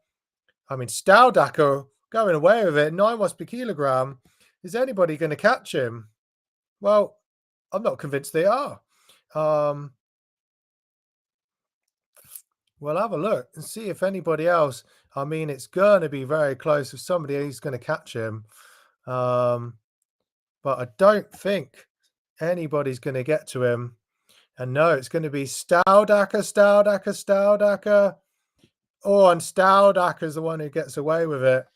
I mean, Staudacher going away with it, 9 watts per kilogram. Is anybody going to catch him? Well, I'm not convinced they are. We'll have a look and see if anybody else. I mean, it's going to be very close if somebody is going to catch him. But I don't think anybody's going to get to him. And no, it's going to be Staudacher. Oh, and Staudacker's the one who gets away with it.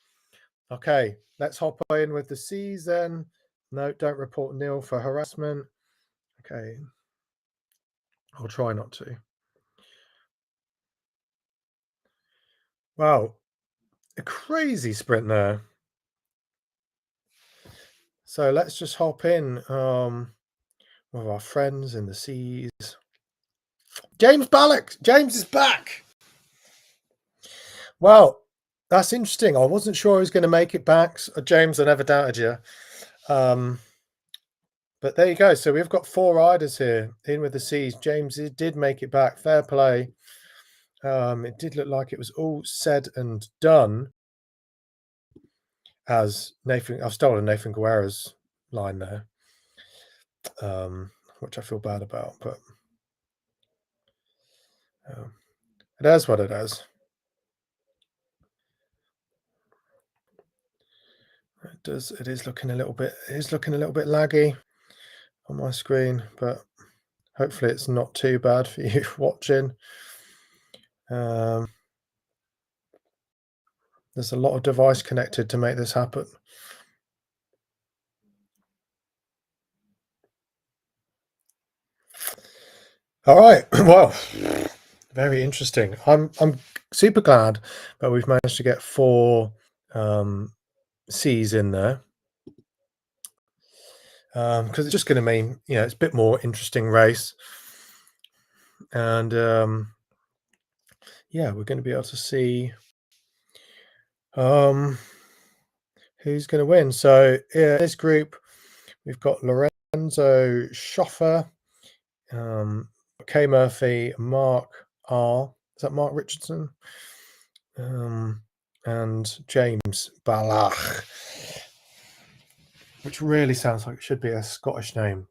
Okay, let's hop in with the C's then. No, don't report nil for harassment. Okay. I'll try not to. Wow, a crazy sprint there. So let's just hop in with our friends in the C's. James Ballack. James is back. Well, that's interesting. I wasn't sure he was going to make it back. James, I never doubted you. But there you go. So we've got 4 riders here in with the C's. James did make it back. Fair play. It did look like it was all said and done. As Nathan, I've stolen Nathan Guerra's line there, which I feel bad about, but it is what it is. It is looking a little bit laggy on my screen, but hopefully it's not too bad for you watching. There's a lot of device connected to make this happen. All right. Well, very interesting. I'm super glad that we've managed to get 4 C's in there. Because it's just going to mean, it's a bit more interesting race. And yeah, we're going to be able to see who's going to win. So yeah, this group, we've got Lorenzo Schoffer, K. Murphy, Mark R. Is that Mark Richardson? and James Balach, which really sounds like it should be a Scottish name.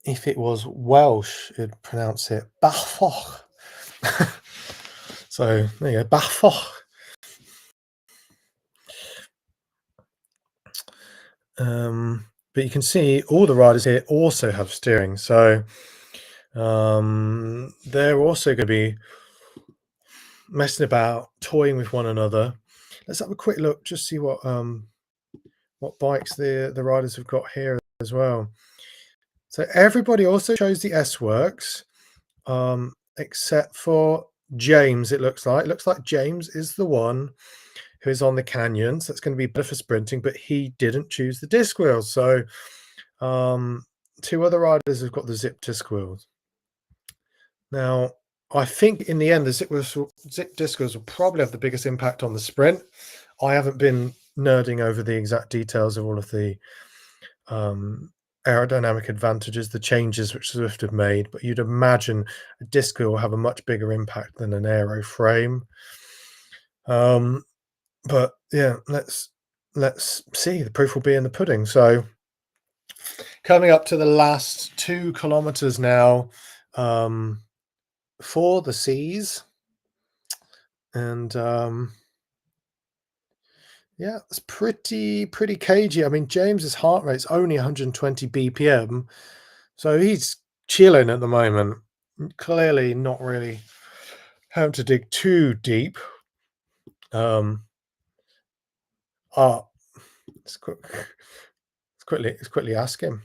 If it was Welsh, it'd pronounce it Bachfoch. So there you go, Bachfoch. But you can see all the riders here also have steering, so they're also going to be messing about, toying with one another. Let's have a quick look, just see what bikes the riders have got here as well. So everybody also chose the S-Works, except for James. It looks like James is the one who is on the Canyon, so it's going to be better for sprinting, but he didn't choose the disc wheels. So two other riders have got the Zip disc wheels. Now, I think in the end, the Zip disc wheels will probably have the biggest impact on the sprint. I haven't been nerding over the exact details of all of the aerodynamic advantages, the changes which Zwift have made, but you'd imagine a disc wheel will have a much bigger impact than an aero frame. But yeah, let's see. The proof will be in the pudding. So coming up to the last 2 kilometers now for the C's, and yeah, it's pretty cagey. I mean, James's heart rate's only 120 BPM, so he's chilling at the moment. Clearly not really having to dig too deep. Let's quickly ask him.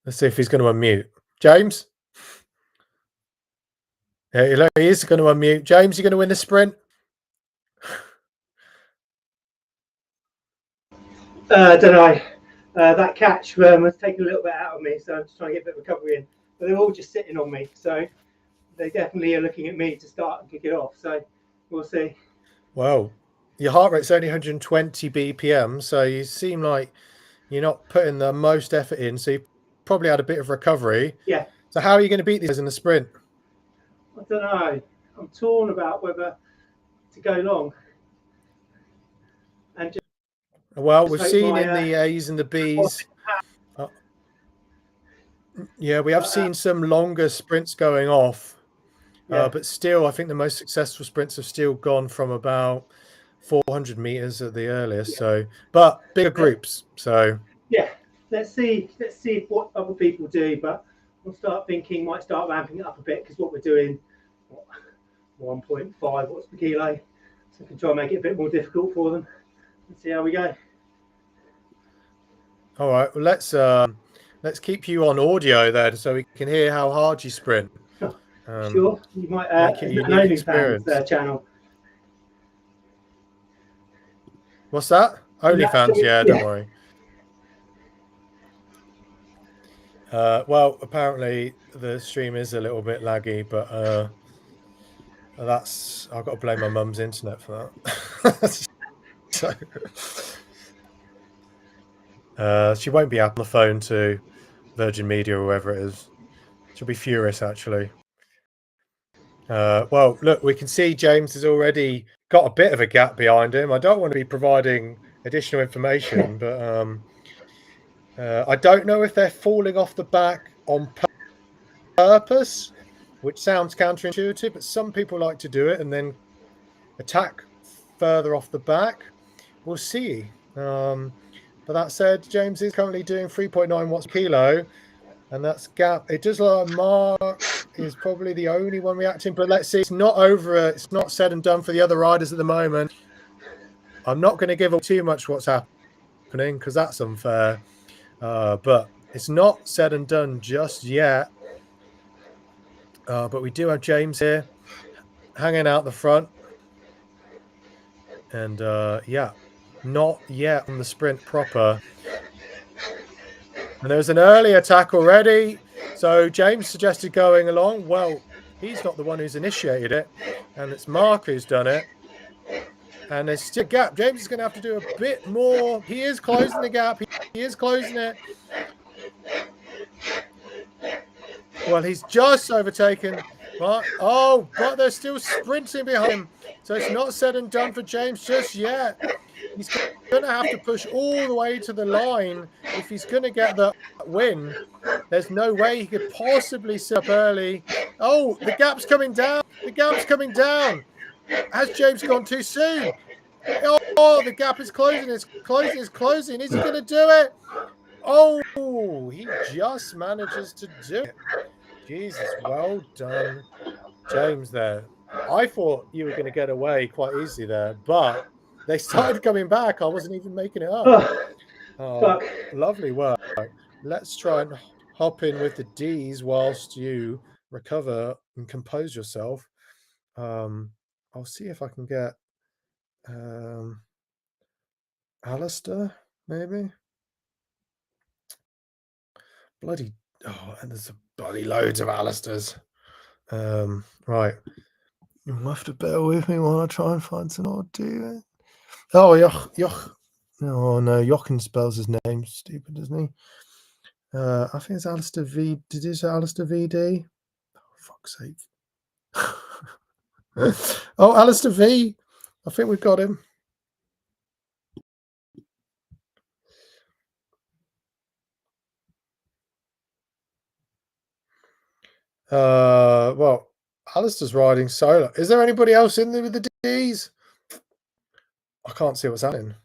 Let's see if he's going to unmute. James? Yeah, he is going to unmute. James, you're going to win the sprint? Don't know. That catch was taking a little bit out of me, so I'm just trying to get a bit of recovery in. But they're all just sitting on me, so they definitely are looking at me to start and kick it off. So we'll see. Well, your heart rate's only 120 BPM, so you seem like you're not putting the most effort in, so you probably had a bit of recovery. Yeah. So how are you going to beat these in the sprint? I don't know. I'm torn about whether to go long. And just well, we've seen in the A's and the B's. Yeah, we have seen some longer sprints going off. But still, I think the most successful sprints have still gone from about 400 meters at the earliest. So, but bigger groups. So yeah, let's see what other people do. But we'll might start ramping it up a bit, because what we're doing, 1.5 watts per kilo, so we can try and make it a bit more difficult for them. Let's see how we go. All right, well, let's keep you on audio then, so we can hear how hard you sprint. Sure, you might make it a unique experience. Channel. What's that? OnlyFans? Yeah, don't worry. Well, apparently the stream is a little bit laggy, but I've got to blame my mum's internet for that. So, she won't be up on the phone to Virgin Media or whoever it is. She'll be furious, actually. Well, look, we can see James has already got a bit of a gap behind him. I don't want to be providing additional information, but I don't know if they're falling off the back on purpose, which sounds counterintuitive, but some people like to do it and then attack further off the back. We'll see. But that said, James is currently doing 3.9 watts per kilo, and that's gap. It does look like Mark is probably the only one reacting, but let's see. It's not over. It's not said and done for the other riders at the moment. I'm not going to give up too much what's happening, because that's unfair. But it's not said and done just yet. But we do have James here hanging out the front. And yeah, not yet on the sprint proper. And there's an early attack already. So James suggested going along. Well, he's not the one who's initiated it. And it's Mark who's done it. And there's still a gap. James is going to have to do a bit more. He is closing the gap. He is closing it. Well, he's just overtaken. But, oh, but they're still sprinting behind him. So it's not said and done for James just yet. He's going to have to push all the way to the line if he's going to get the win. There's no way he could possibly sit up early. Oh, the gap's coming down. The gap's coming down. Has James gone too soon? Oh, the gap is closing. It's closing. It's closing. Is he going to do it? Oh, he just manages to do it. Jesus, well done, James, there. I thought you were going to get away quite easily there, but they started coming back. I wasn't even making it up. Oh, lovely work. Let's try and hop in with the D's whilst you recover and compose yourself. I'll see if I can get Alistair, maybe. Bloody, oh, and there's a bloody loads of Alistairs. Right. You'll have to bear with me while I try and find some more do. Oh, Yoch. Oh no, Jochen spells his name stupid, doesn't he? I think it's Alistair V. Did you say Alistair VD? Oh, fuck's sake. Oh, Alistair V. I think we've got him. Well, Alistair's riding solo. Is there anybody else in there with the D's? I can't see what's happening.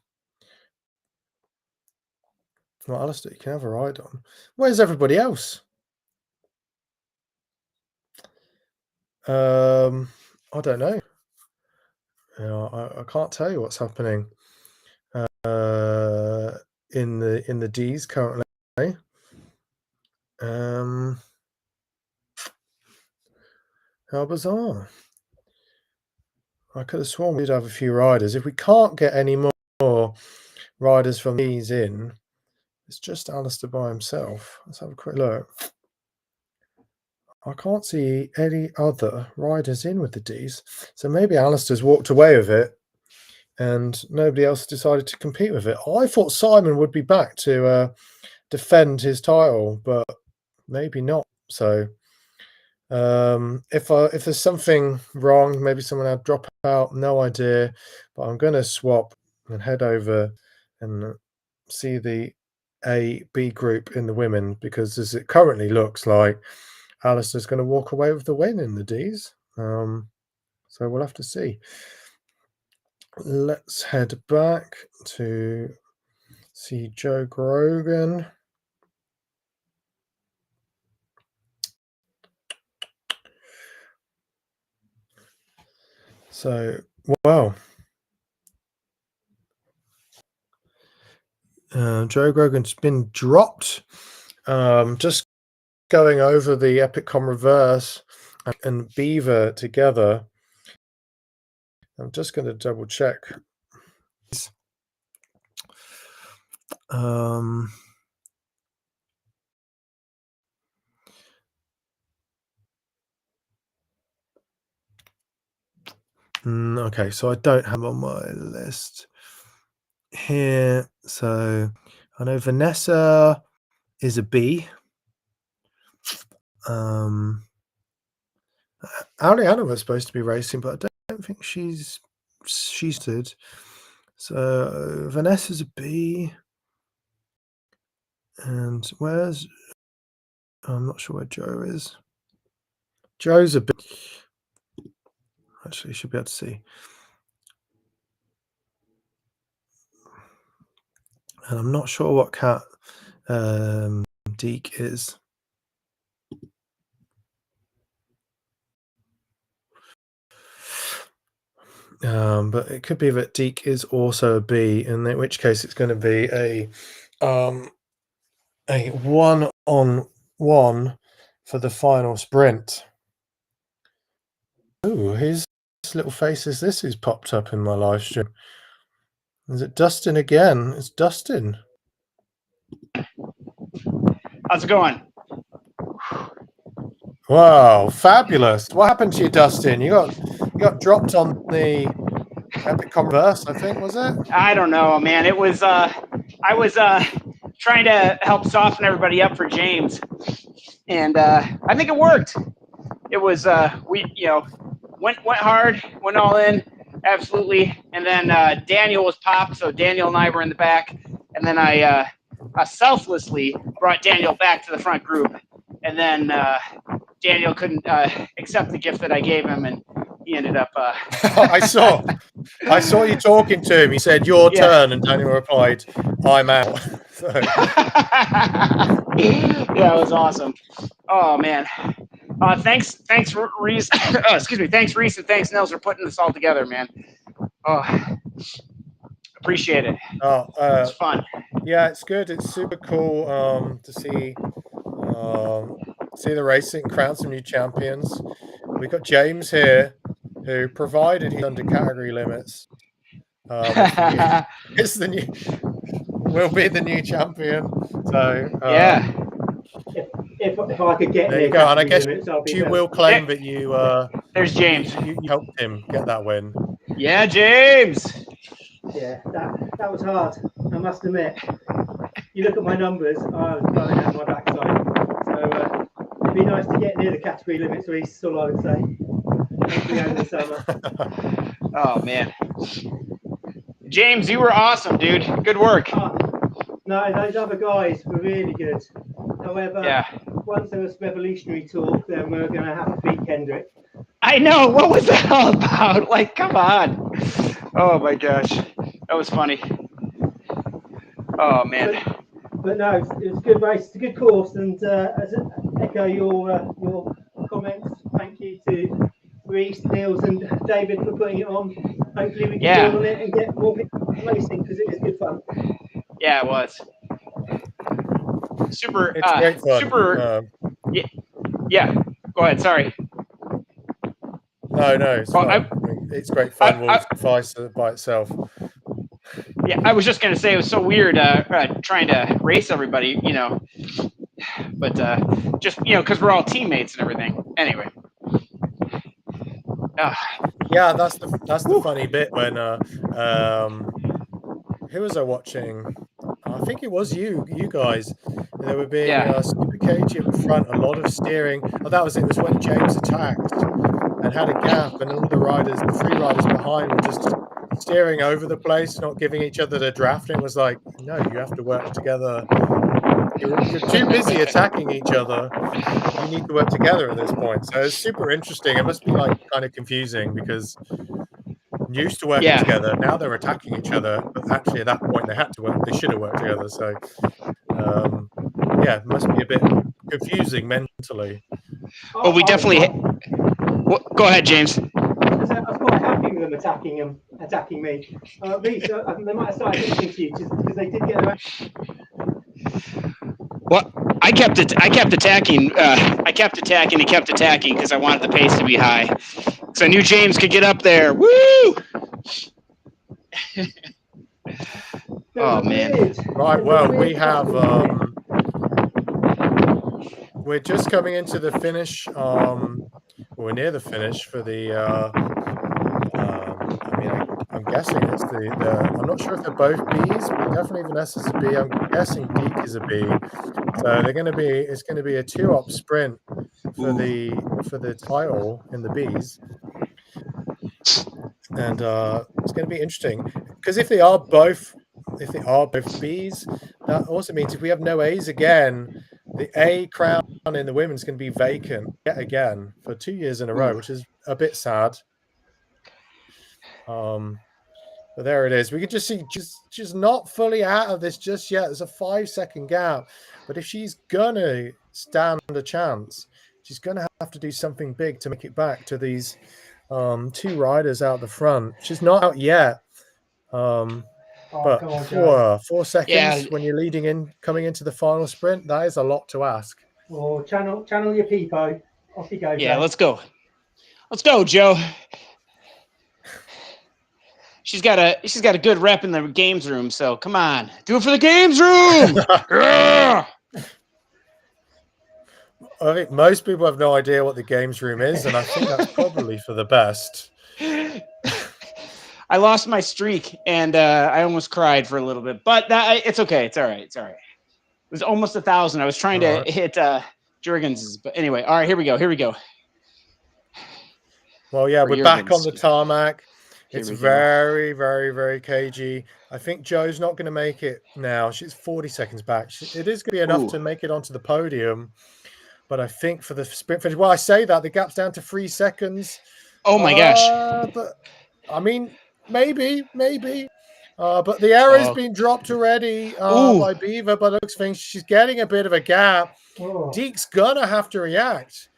Well, Alistair, you can have a ride on. Where's everybody else? I don't know. You know, I can't tell you what's happening in the D's currently. How bizarre. I could have sworn we'd have a few riders. If we can't get any more riders from these in, it's just Alistair by himself. Let's have a quick look. I can't see any other riders in with the D's. So maybe Alistair's walked away with it and nobody else decided to compete with it. I thought Simon would be back to defend his title, but maybe not. So if there's something wrong, maybe someone had drop out, no idea. But I'm going to swap and head over and see the A-B group in the women, because as it currently looks like Alistair's going to walk away with the win in the D's. So we'll have to see. Let's head back to see Joe Grogan. So, wow. Joe Grogan's been dropped. Just going over the Epicom reverse and Beaver together. I'm just going to double check. Okay, so I don't have on my list here. So I know Vanessa is a B. Ariana was supposed to be racing, but I don't think she's did. So Vanessa's a B. And where's, I'm not sure where Joe is. Joe's a B. Actually, you should be able to see. And I'm not sure what cat Deke is. But it could be that Deke is also a B, in which case it's going to be a 1-on-1 for the final sprint. Oh, whose little face is this who's popped up in my live stream? Is it Dustin again? It's Dustin. How's it going? Wow, fabulous. What happened to you, Dustin? You got dropped on the Epic Converse, I think, was it? I don't know, man. It was I was trying to help soften everybody up for James. and I think it worked. It was we went hard, went all in, absolutely. And then Daniel was popped, so Daniel and I were in the back, and then I selflessly brought Daniel back to the front group, and then Daniel couldn't accept the gift that I gave him, and he ended up. I saw you talking to him. He said, "Your turn," and Daniel replied, "I'm out." So. Yeah, it was awesome. Oh man. Thanks, Reese. Excuse me. Thanks, Reese, and thanks, Nels, for putting this all together, man. Oh, appreciate it. Oh, it's fun. Yeah, it's good. It's super cool to see the racing, crown some new champions. We've got James here, who, provided he's under category limits, will be the new champion. So yeah. If I could get there you go, and I guess you will claim that you there's James. You helped him get that win. Yeah, James. Yeah, that was hard. I must admit. You look at my numbers, I was going out my backside. So it'd be nice to get near the category limits, Reese. That's all I would say. Hopefully over the summer. Oh man, James, you were awesome, dude. Good work. No, those other guys were really good. However, once there was revolutionary talk, then we were going to have to beat Kendrick. I know. What was that all about? Like, come on. Oh my gosh, that was funny. Oh man. But no, it was a good race. It's a good course, and as I echo your comments, thank you to Reese, Niels, and David for putting it on. Hopefully, we can build on it and get more people racing because it is good fun. Yeah, it was. Super. It's great fun. Super. Yeah. Go ahead. Sorry. No, it's fun. It's great fun. Will suffice by itself. Yeah, I was just gonna say it was so weird trying to race everybody, but just because we're all teammates and everything. Anyway. Yeah, that's the funny bit when who was I watching? I think it was you guys. They were being super cagey at the front, a lot of steering. Oh, that was it. It was when James attacked and had a gap, and all the three riders behind were just steering over the place, not giving each other the draft. And it was like, no, you have to work together. You're too busy attacking each other. You need to work together at this point. So it's super interesting. It must be like kind of confusing because used to working together. Now they're attacking each other, but actually at that point they had to work. They should have worked together. So it must be a bit confusing mentally. Well, we definitely. Go ahead, James. I was quite happy with them attacking me. Reese, they might have started listening to you because they did get around. Well, I kept attacking. I kept attacking because I wanted the pace to be high. So I knew James could get up there. Woo! Oh man! Right. Well, we have. We're just coming into the finish. We're near the finish for the. I'm guessing it's the. I'm not sure if they're both Bs, but definitely Vanessa's a B. I'm guessing Geek is a B. So they're going to be. It's going to be a 2-op sprint for the title in the Bs. And it's going to be interesting because if they are both Bs, that also means if we have no A's again, the A crown in the women's going to be vacant yet again for 2 years in a row, which is a bit sad. But there it is. We could just see she's not fully out of this just yet. There's a 5-second gap, but if she's gonna stand a chance, she's gonna have to do something big to make it back to these 2 riders out the front. She's not out yet. But 4 seconds when you're leading in, coming into the final sprint, that is a lot to ask. Well, channel your peepo. Off you go. Yeah, let's go. Let's go, Joe. She's got a good rep in the games room, so come on, do it for the games room. I think most people have no idea what the games room is, and I think that's probably for the best. I lost my streak, and I almost cried for a little bit, but it's okay. It's all right. It was almost 1,000. I was trying to hit Jurgens is, but anyway, all right, here we go. Here we go. Well, yeah, For we're back on Jurgens. the tarmac. Here It's we go. very, very, very cagey. I think Joe's not going to make it now. She's 40 seconds back. It is going to be enough Ooh. to make it onto the podium. But I think for the sprint finish, well, I say that the gap's down to 3 seconds. Oh my gosh. But I mean, maybe. But the arrow's Oh. been dropped already Ooh. by Beaver. But it looks things she's getting a bit of a gap. Oh, Deke's gonna have to react.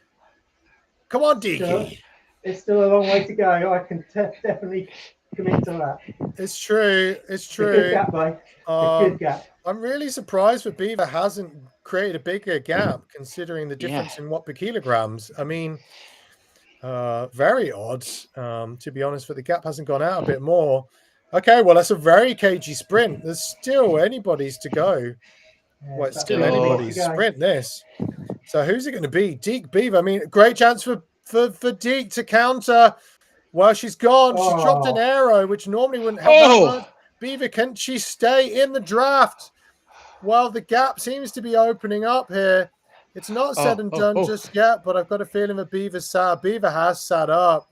Come on, Dekey. it's still a long way to go. I can definitely commit to that. It's true. It's It's a true. good gap, though. A good gap. I'm really surprised that Beaver hasn't created a bigger gap, considering the difference in watt per kilograms. I mean, very odd, to be honest, but the gap hasn't gone out a bit more. Okay, well, that's a very cagey sprint. There's still anybody's to go. Yeah, Well, it's that's still a long way anybody's to go. sprint, this. So who's it going to be? Deke, Beaver. I mean, great chance for Deke to counter. Well, she's gone. She dropped an arrow, which normally wouldn't help that much. Beaver, can she stay in the draft? Well, the gap seems to be opening up here. It's not said and done just yet, but I've got a feeling that Beaver has sat up.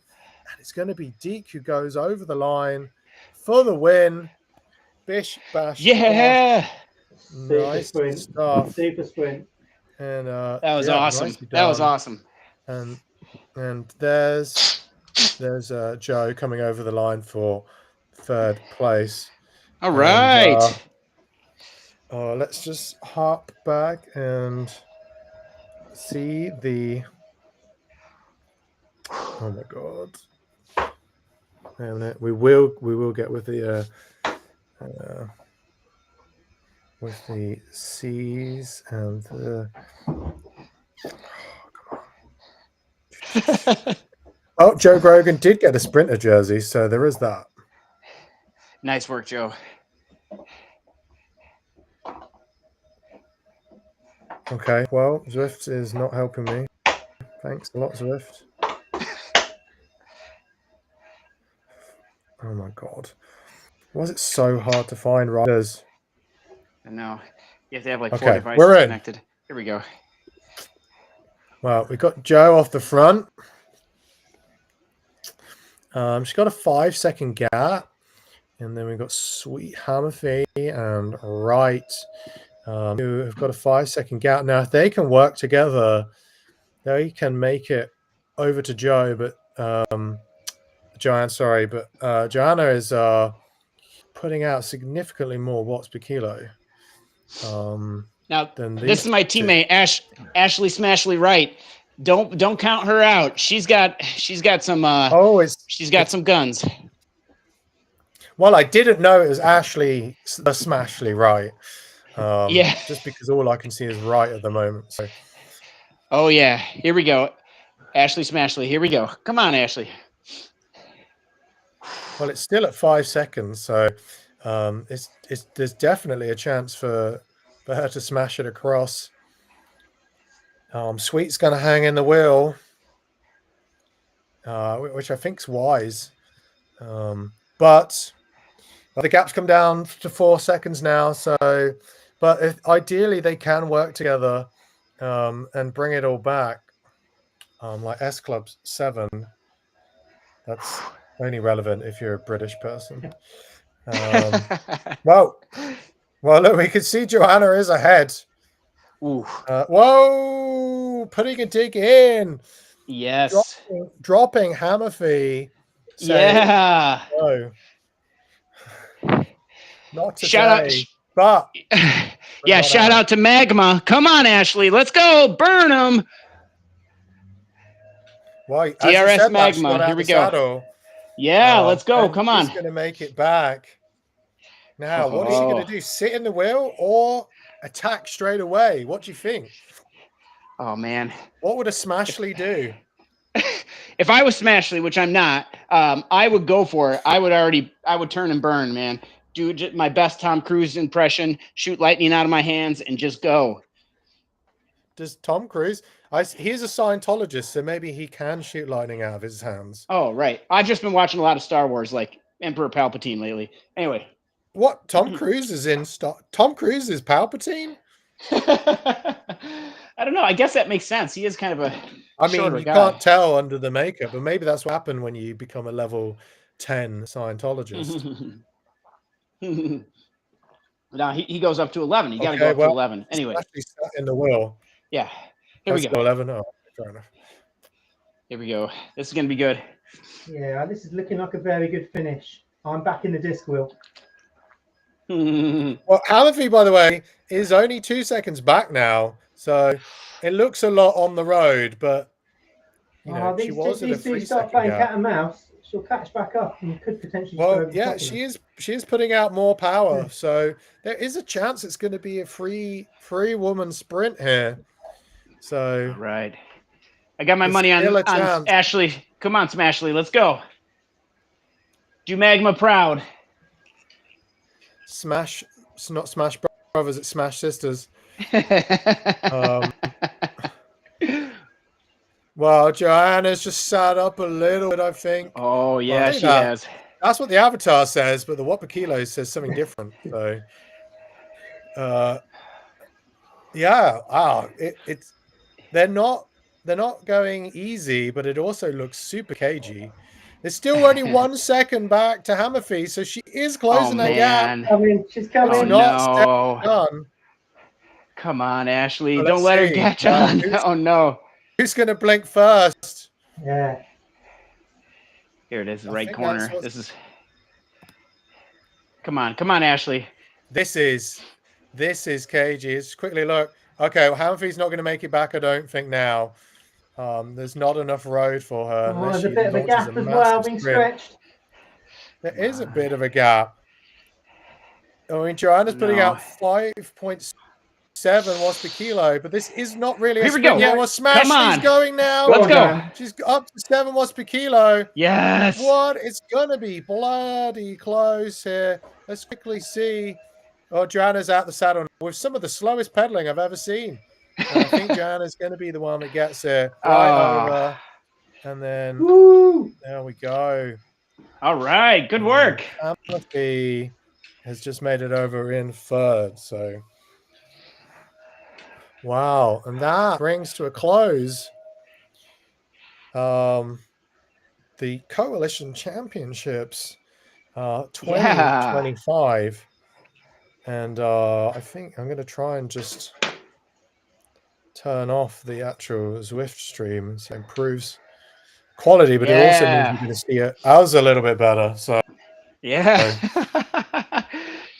And it's going to be Deke who goes over the line for the win. Bish, bash, Yeah. Nice stuff. Super sprint. And that was awesome. That was awesome. And there's Joe coming over the line for 3rd place. All right. Let's just hop back and see the. Oh my god! Wait a minute. We will get with the C's and the. Oh, Joe Grogan did get a sprinter jersey, so there is that. Nice work, Joe. Okay, well, Zwift is not helping me. Thanks a lot, Zwift. Oh my god. Why is it so hard to find riders? I know. You have to have like 4 devices we're in. connected. Here we go. Well, we got Joe off the front. She's got a 5-second gap. And then we've got Sweet Hammerfee and Wright, who have got a 5-second gap. Now, if they can work together, they can make it over to Joe, but Joanna is putting out significantly more watts per kilo. Now, this is my teammate Ashley Smashley Wright. Don't count her out. She's got some some guns. Well, I didn't know it was Ashley the Smashley Wright. Yeah. Just because all I can see is Wright at the moment. So. Oh yeah, here we go. Ashley Smashley. Here we go. Come on, Ashley. Well, it's still at 5 seconds, so there's definitely a chance for her to smash it across. Sweet's going to hang in the wheel, which I think's wise. But the gap's come down to 4 seconds now. So, but ideally they can work together and bring it all back. Like S Club 7, that's only relevant if you're a British person. Well, look, we can see Joanna is ahead. Ooh. Whoa, putting a dig in. Yes. Dropping Hammerfee. Yeah. No. Not today. Shout out, yeah, shout out to Magma. Come on, Ashley. Let's go. Burn them. Well, DRS Magma. Here we go. Saddle. Yeah, let's go. Come on. He's going to make it back. Now, what is he going to do? Sit in the wheel or attack straight away? What do you think? Oh, man. What would a Smashley do? If I was Smashley, which I'm not, I would go for it. I would turn and burn, man. Do my best Tom Cruise impression, shoot lightning out of my hands, and just go. Does Tom Cruise? He's a Scientologist, so maybe he can shoot lightning out of his hands. Oh, right. I've just been watching a lot of Star Wars, like Emperor Palpatine lately. Anyway. What? Tom Cruise is in Tom Cruise is Palpatine? I don't know. I guess that makes sense. He is kind of a I mean, shorter you guy. can't tell under the makeup, but maybe that's what happened when you become a level 10 Scientologist. Now he goes up to 11. You got to Okay, go up to 11. It's Anyway, actually sat in the wheel. yeah. Here we Let's go. 11. Oh, fair enough. Here we go. This is going to be good. Yeah, this is looking like a very good finish. I'm back in the disc wheel. Well, Hammerfee, by the way, is only 2 seconds back now, so it looks a lot on the road, but you know, she was at a these two 3 start second playing gap. cat and mouse. She'll catch back up and could potentially go Well, over the yeah, top of she them. is putting out more power, so there is a chance it's going to be a free woman sprint here. So All right. I got my there's money still a on chance. Ashley. Come on, Smashley. Let's go. Do Magma proud. Smash, it's not Smash Brothers, it's Smash Sisters. Well, Joanna's just sat up a little bit, I think. Oh, yeah, she that. has. That's what the avatar says, but the Whopper Kilos says something different. So, yeah, wow, it's they're not going easy, but it also looks super cagey. There's still only 1 second back to Hammerfee, so she is closing that gap. I mean, she's coming. Oh, not no. done. Come on, Ashley. Well, don't let her see. catch on. Oh, no. Who's going to blink first? Yeah. Here it is, the I right think corner. that's This is. Come on, Ashley. This is cagey. Let's quickly look. Okay, well, Hammerfee's not going to make it back, I don't think now. There's not enough road for her. Oh, there's a bit of a launches gap as well, being sprint. stretched. There is a bit of a gap. I mean, Joanna's putting out 5.7 watts per kilo, but this is not really a sprint yet. Well, Smash is going now. Let's go. She's up to 7 watts per kilo. Yes. What? It's going to be bloody close here. Let's quickly see. Oh, Joanna's out the saddle with some of the slowest pedaling I've ever seen. And I think Joanna's going to be the one that gets it right over. And then there we go. All right. Good work. Hammerfee has just made it over in third. So, wow. And that brings to a close the Coalition Championships 2025. And I think I'm going to try and just turn off the actual Zwift stream, so it improves quality, but it also means you're going to see ours a little bit better. So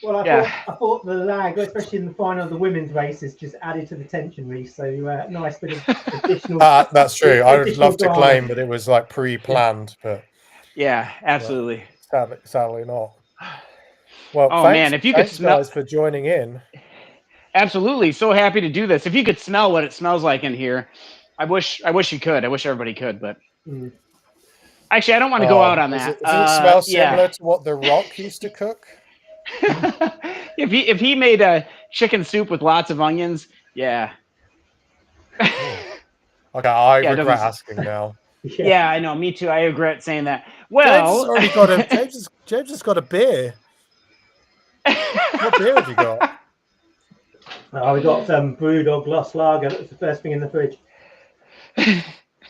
Well, I thought the lag, especially in the final of the women's races, just added to the tension, Reece. So nice bit of additional. That's true. I would love to claim that it was like pre-planned, but yeah, absolutely. Sadly not. Well, if you could smell guys for joining in. Absolutely, so happy to do this. If you could smell what it smells like in here, I wish you could. I wish everybody could, but actually, I don't want to go out on that. Does it smell similar to what The Rock used to cook? If he made a chicken soup with lots of onions, yeah. Okay, I regret asking now. Yeah, I know. Me too. I regret saying that. Well, James has got a beer. What beer have you got? We got some Brewdog Lost Lager. That was the first thing in the fridge.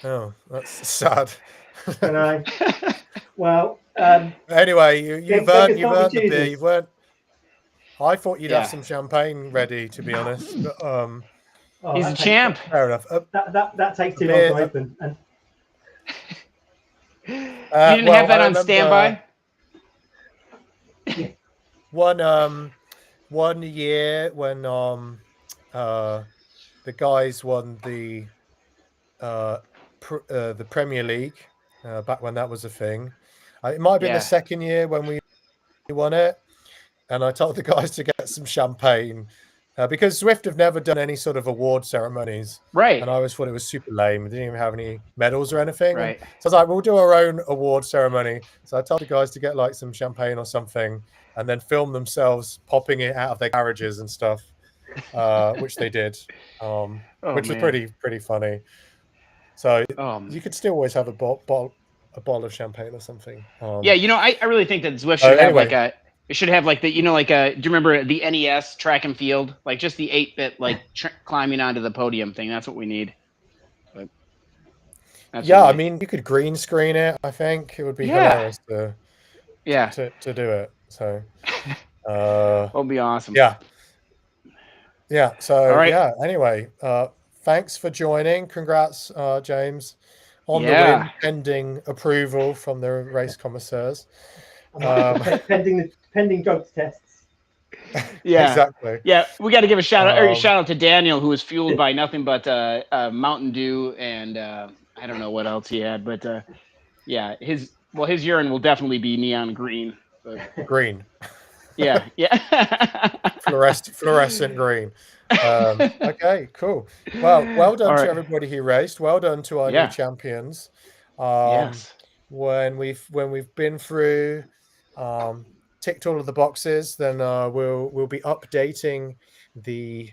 Oh, that's sad. Well, anyway, you've earned the beer. You've earned. I thought you'd have some champagne ready, to be honest. But, he's a champ. Fair enough. That takes too long to open. And you didn't have that on standby. One year when the guys won the Premier League back when that was a thing. It might have been the second year when we won it, and I told the guys to get some champagne because Zwift have never done any sort of award ceremonies, right? And I always thought it was super lame. We didn't even have any medals or anything, right? So I was like, we'll do our own award ceremony. So I told the guys to get like some champagne or something, and then film themselves popping it out of their garages and stuff, which they did, which was pretty funny. So you could still always have a bottle of champagne or something. Yeah, I really think that Zwift should have like It should have like the, like do you remember the NES track and field, like just the 8-bit like climbing onto the podium thing? That's what we need. But yeah, I mean, you could green screen it. I think it would be hilarious to do it. So it'll be awesome. Yeah. So all right. yeah. Anyway, thanks for joining. Congrats, James, on the win, pending approval from the race commissaires. Pending drug tests. Yeah, exactly. Yeah, we got to give a shout out to Daniel, who was fueled by nothing but Mountain Dew and I don't know what else he had, but yeah, his urine will definitely be neon green. But... Green. Yeah. Fluorescent green. Okay, cool. Well done to everybody who raced. Well done to our new champions. Yes. When we've been through, ticked all of the boxes, then we'll be updating the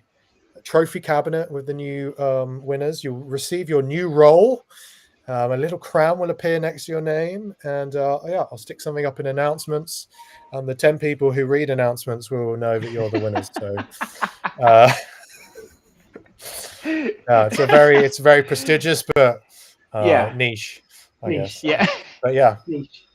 trophy cabinet with the new winners. You'll receive your new role. A little crown will appear next to your name, and I'll stick something up in announcements, and the 10 people who read announcements will know that you're the winners. So it's very prestigious, but niche, I guess. Yeah. But yeah. Niche.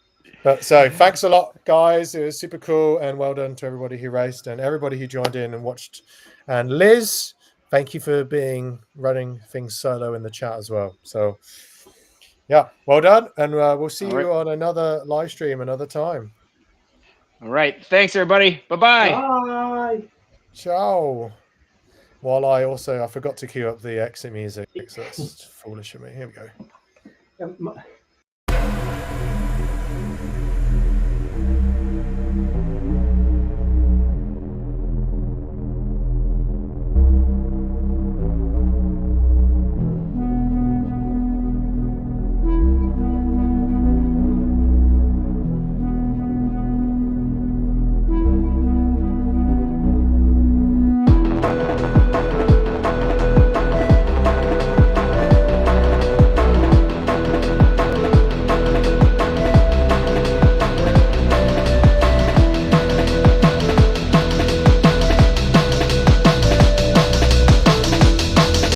But so thanks a lot, guys. It was super cool, and well done to everybody who raced and everybody who joined in and watched. And Liz, thank you for running things solo in the chat as well. So yeah, well done, and we'll see you on another live stream another time. All right, thanks everybody. Bye-bye. Bye. Ciao. While I forgot to cue up the exit music, so that's foolish of me. Here we go.